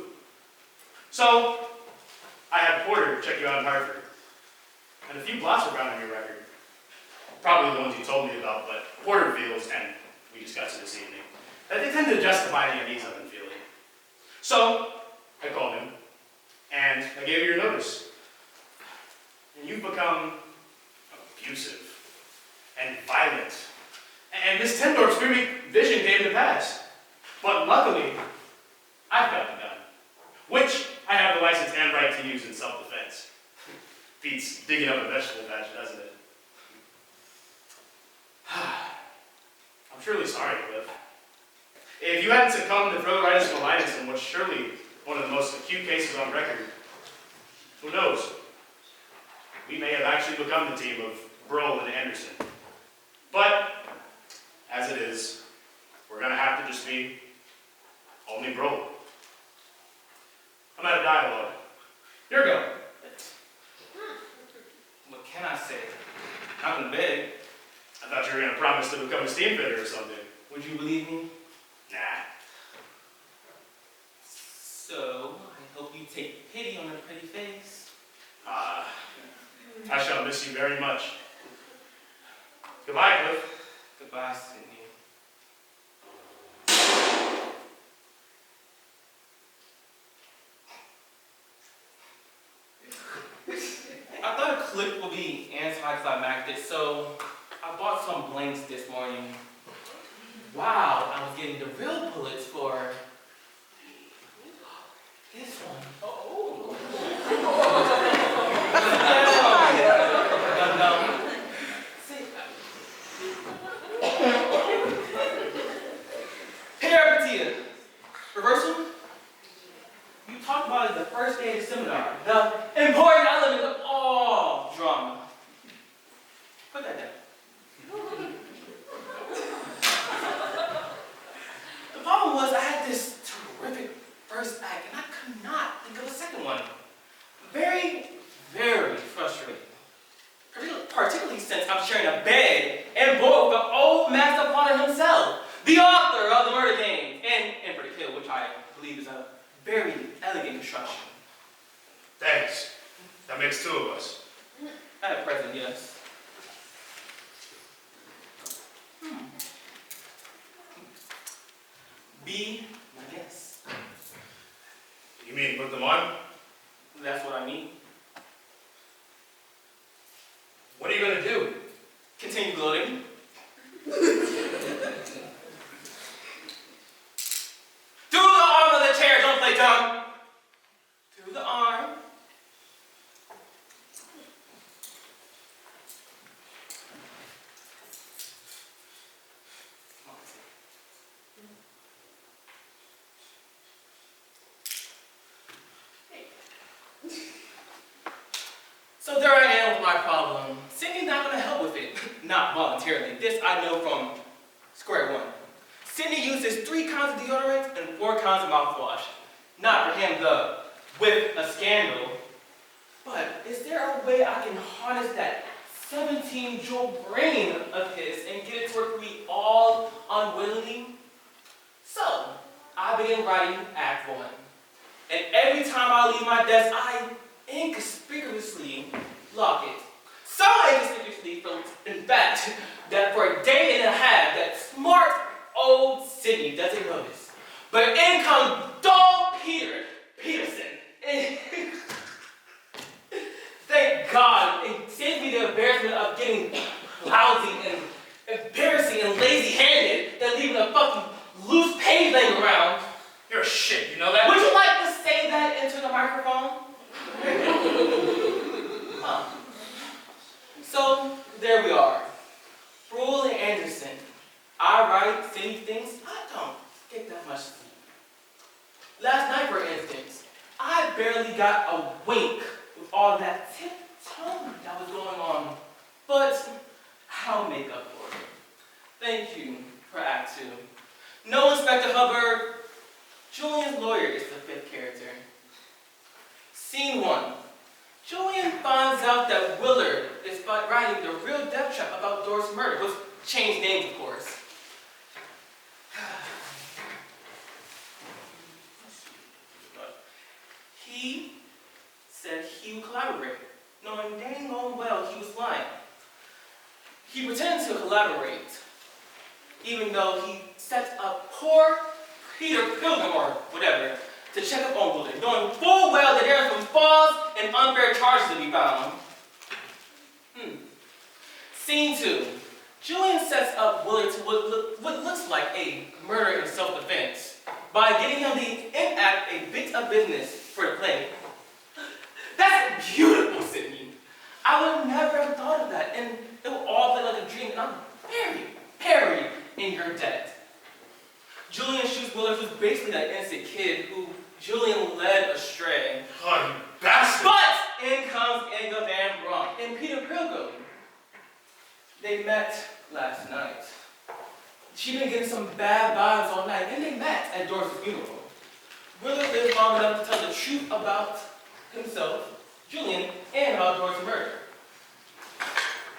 So, I had Porter check you out in Hartford. And a few blots were found on your record. Probably the ones you told me about, but Porter feels, and we discussed it this evening, that they tend to justify the unease I've been feeling. So, I called him, and I gave you your notice. And you've become abusive and violent. And Miss Tendorf's dreamy vision came to pass. But luckily, I've got the gun, which I have the license and right to use in self-defense. Beats digging up a vegetable patch, doesn't it? I'm truly sorry, Cliff. If you hadn't succumbed to throat-ritis colitis in what's surely one of the most acute cases on record, who knows? We may have actually become the team of Bruhl and Anderson. But, as it is, we're going to have to just be only Bruhl. I'm out of dialogue. Your go. What can I say? I'm in bed. I thought you were going to promise to become a steam fitter or something. Would you believe me? Nah. So, I hope you take pity on her pretty face. I shall miss you very much. Goodbye, Cliff. Goodbye, Sidney. I thought a clip would be anticlimactic, so I bought some blanks this morning. Wow, I was getting the real bullets for this one. Oh. No. See. Peripetia. Reversal? You talked about it the first day of the seminar. The important element of all drama. Put that down. The problem was I had this terrific first act, and I could not think of a second one. Very, very frustrating. Particularly since I'm sharing a bed and board with an old master be my guest. You mean put them on? That's what I mean. What are you gonna do? Continue gloating. Through the arm of the chair, don't play dumb. Through the arm. So there I am with my problem. Sydney's not going to help with it. Not voluntarily. This I know from square one. Sidney uses 3 kinds of deodorant and 4 kinds of mouthwash. Not for him, with a scandal. But is there a way I can harness that 17-joule brain of his and get it to work for me all unwillingly? So, I began writing Act 1. And every time I leave my desk, I inconspicuously lock it. So inconspicuously, in fact, that for a day and a half, that smart old Sidney doesn't notice. But in comes dull Peterson. And thank God, it saves me the embarrassment of getting lousy and embarrassing and lazy-handed than leaving a fucking loose page laying around. You're a shit, you know that? Would you like to say that into the microphone? Huh. So, there we are. Bruhl and Anderson. I write silly things. I don't get that much sleep. Last night, for instance, I barely got a wink with all that tip-tone that was going on. But I'll make up for it. Thank you for Act 2. No, Inspector Hubbard. Julian's lawyer is the 5th character. Scene 1. Julian finds out that Willard is writing the real death trap about Dorp's murder, with changed names, of course. He said he would collaborate, knowing dang on well he was lying. He pretended to collaborate, even though he sets up poor Peter Pilgrim or whatever to check up on Willard, knowing full well that there are some false and unfair charges to be found. Scene 2. Julian sets up Willard to what looks like a murder in self-defense by getting him to enact a bit of business for the play. That's beautiful, Sidney. I would never have thought of that, and it will all play like a dream, and I'm very in your debt. Julian shoots Willard, who's basically that innocent kid who Julian led astray. Oh, you bastard! But in comes Helga and Peter Pilgrim. They met last night. She'd been getting some bad vibes all night, and they met at Dorp's funeral. Willard lived long enough to tell the truth about himself, Julian, and about Dorp's murder.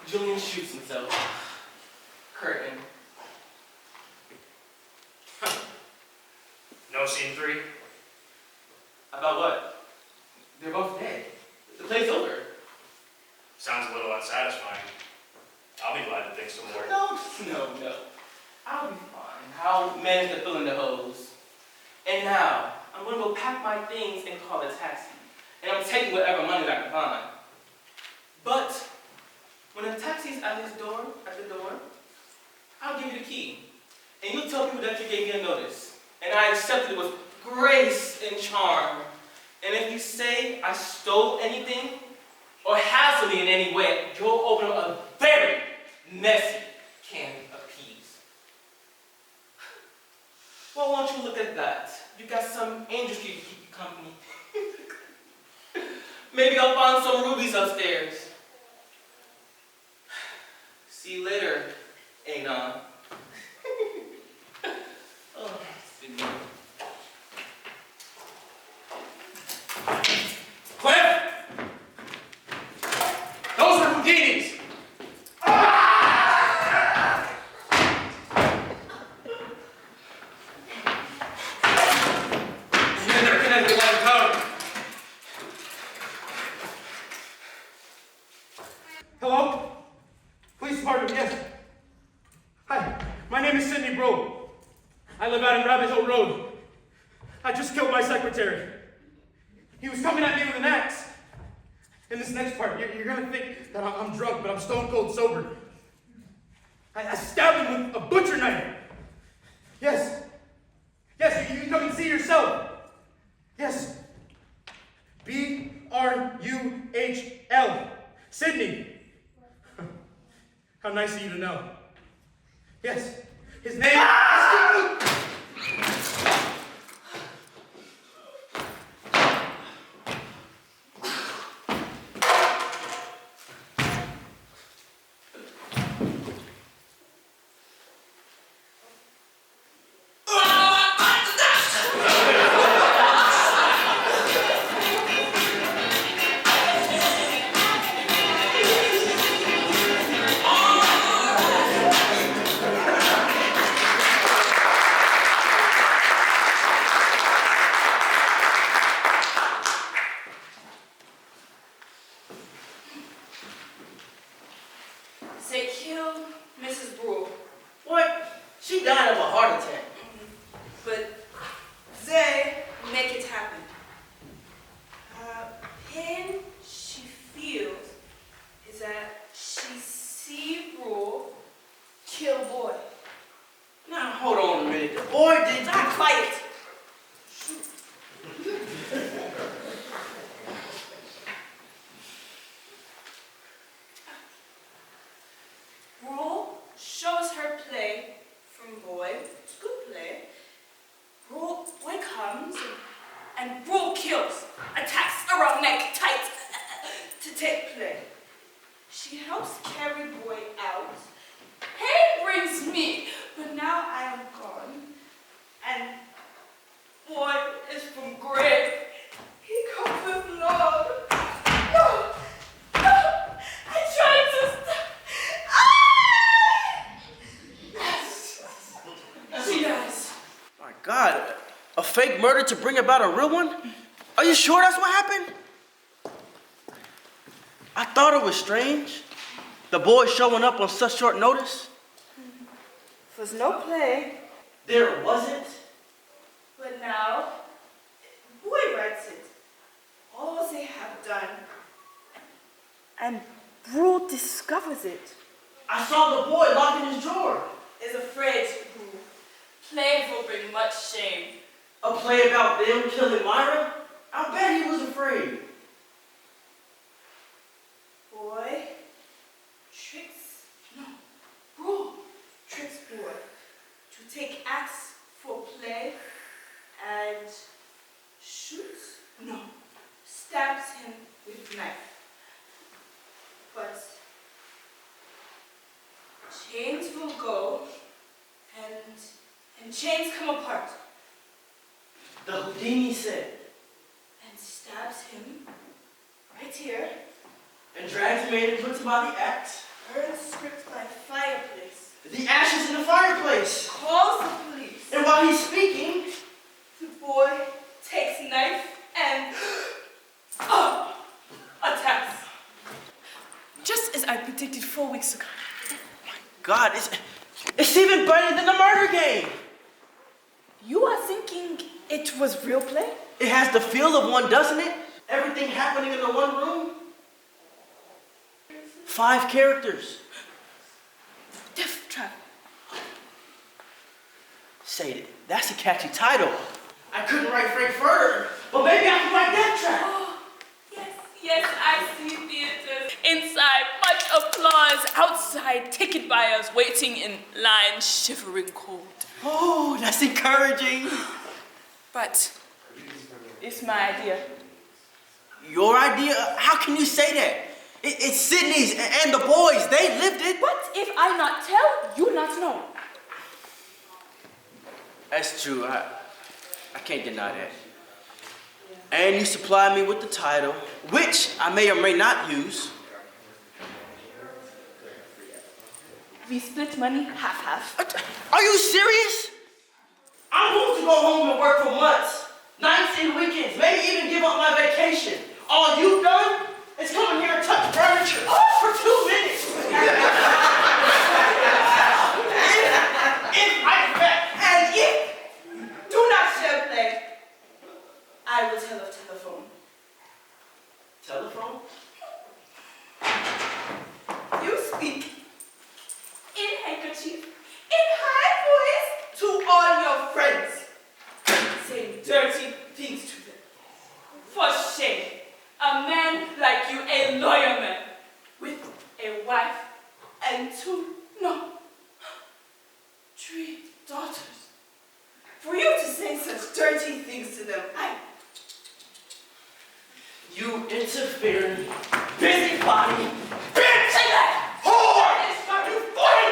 Julian shoots himself. Curtain. No scene 3? About what? They're both dead. The play's over. Sounds a little unsatisfying. I'll be glad to think some more. No. I'll be fine. I'll manage to fill in the hose. And now, I'm going to go pack my things and call a taxi. And I'm taking whatever money I can find. But when the taxi's at the door, I'll give you the key. And you'll tell people that you gave me a notice. And I accepted it with grace and charm. And if you say I stole anything or hassled me in any way, you'll open up a very messy can of peas. Well, why don't you look at that? You got some angels to keep you company. Maybe I'll find some rubies upstairs. See you later, Anon. Oh, Sidney. Cliff! Those are Houdinis! Hello? Police department, yes. Hi, my name is Sidney Bruhl. I live out in Rabbit Hill Road. I just killed my secretary. He was coming at me with an axe. In this next part, you're gonna think that I'm drunk, but I'm stone cold sober. I stabbed him with a butcher knife. Yes. Yes, you can come and see yourself. Yes. B-R-U-H-L. Sidney. How nice of you to know. Yes. His name is... They killed Mrs. Bruhl. What? She died of a heart attack. But they make it happen. Pain she feels is that she see Bruhl kill boy. Now, hold on a minute. The boy did... Not quiet. Bruhl shows her play from boy. It's good play. Boy comes and Bruhl kills, attacks around neck tight to take play. She helps carry boy out. Pain brings me, but now I am gone. And boy is from grave. He comes with love. No, I tried to stop. Yes, she dies. My God, a fake murder to bring about a real one? Are you sure that's what happened? I thought it was strange. The boy showing up on such short notice. Was no play, There wasn't. but now boy writes it. All they have done. And Bruhl discovers it. I saw the boy locked in his drawer. Is afraid Bruhl. Play will bring much shame. A play about them killing Myra? I bet he was afraid. Boy tricks, no, Bruhl tricks boy to take axe for play and shoots, no, stabs him with knife. But chains will go and chains come apart The Houdini said, and stabs him right here. and drags him in and puts him by the axe. Burns script by fireplace. The ashes in the fireplace. Calls the police. And while he's speaking, The boy takes knife and attacks. Just as I predicted 4 weeks ago. God, it's even better than the murder game. You are thinking it was real play? It has the feel of one, doesn't it? Everything happening in the one room. 5 characters. Death trap. Say it. That's a catchy title. I couldn't write Frankfurter, but maybe I can write Death Trap. Oh, yes, I see theaters. Inside, much applause. Outside, ticket buyers waiting in line, shivering cold. Oh, that's encouraging. But it's my idea. Your idea? How can you say that? It's Sidney's and the boys. They lived it. What if I not tell, you not know? That's true. I can't deny that. And you supply me with the title, which I may or may not use. We split money half-half. Are you serious? I'm going to go home and work for months, nights and weekends, maybe even give up my vacation. All you've done is come in here and touch furniture for 2 minutes. if I bet, and if things to them. For shame, a man like you, a lawyer man, with a wife and 3 daughters. For you to say such dirty things to them, You interfering, busybody, bitch! Say that! Whore! You find the blood!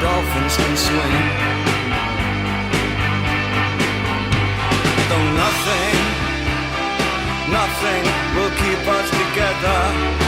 Dolphins can swim. Though nothing will keep us together.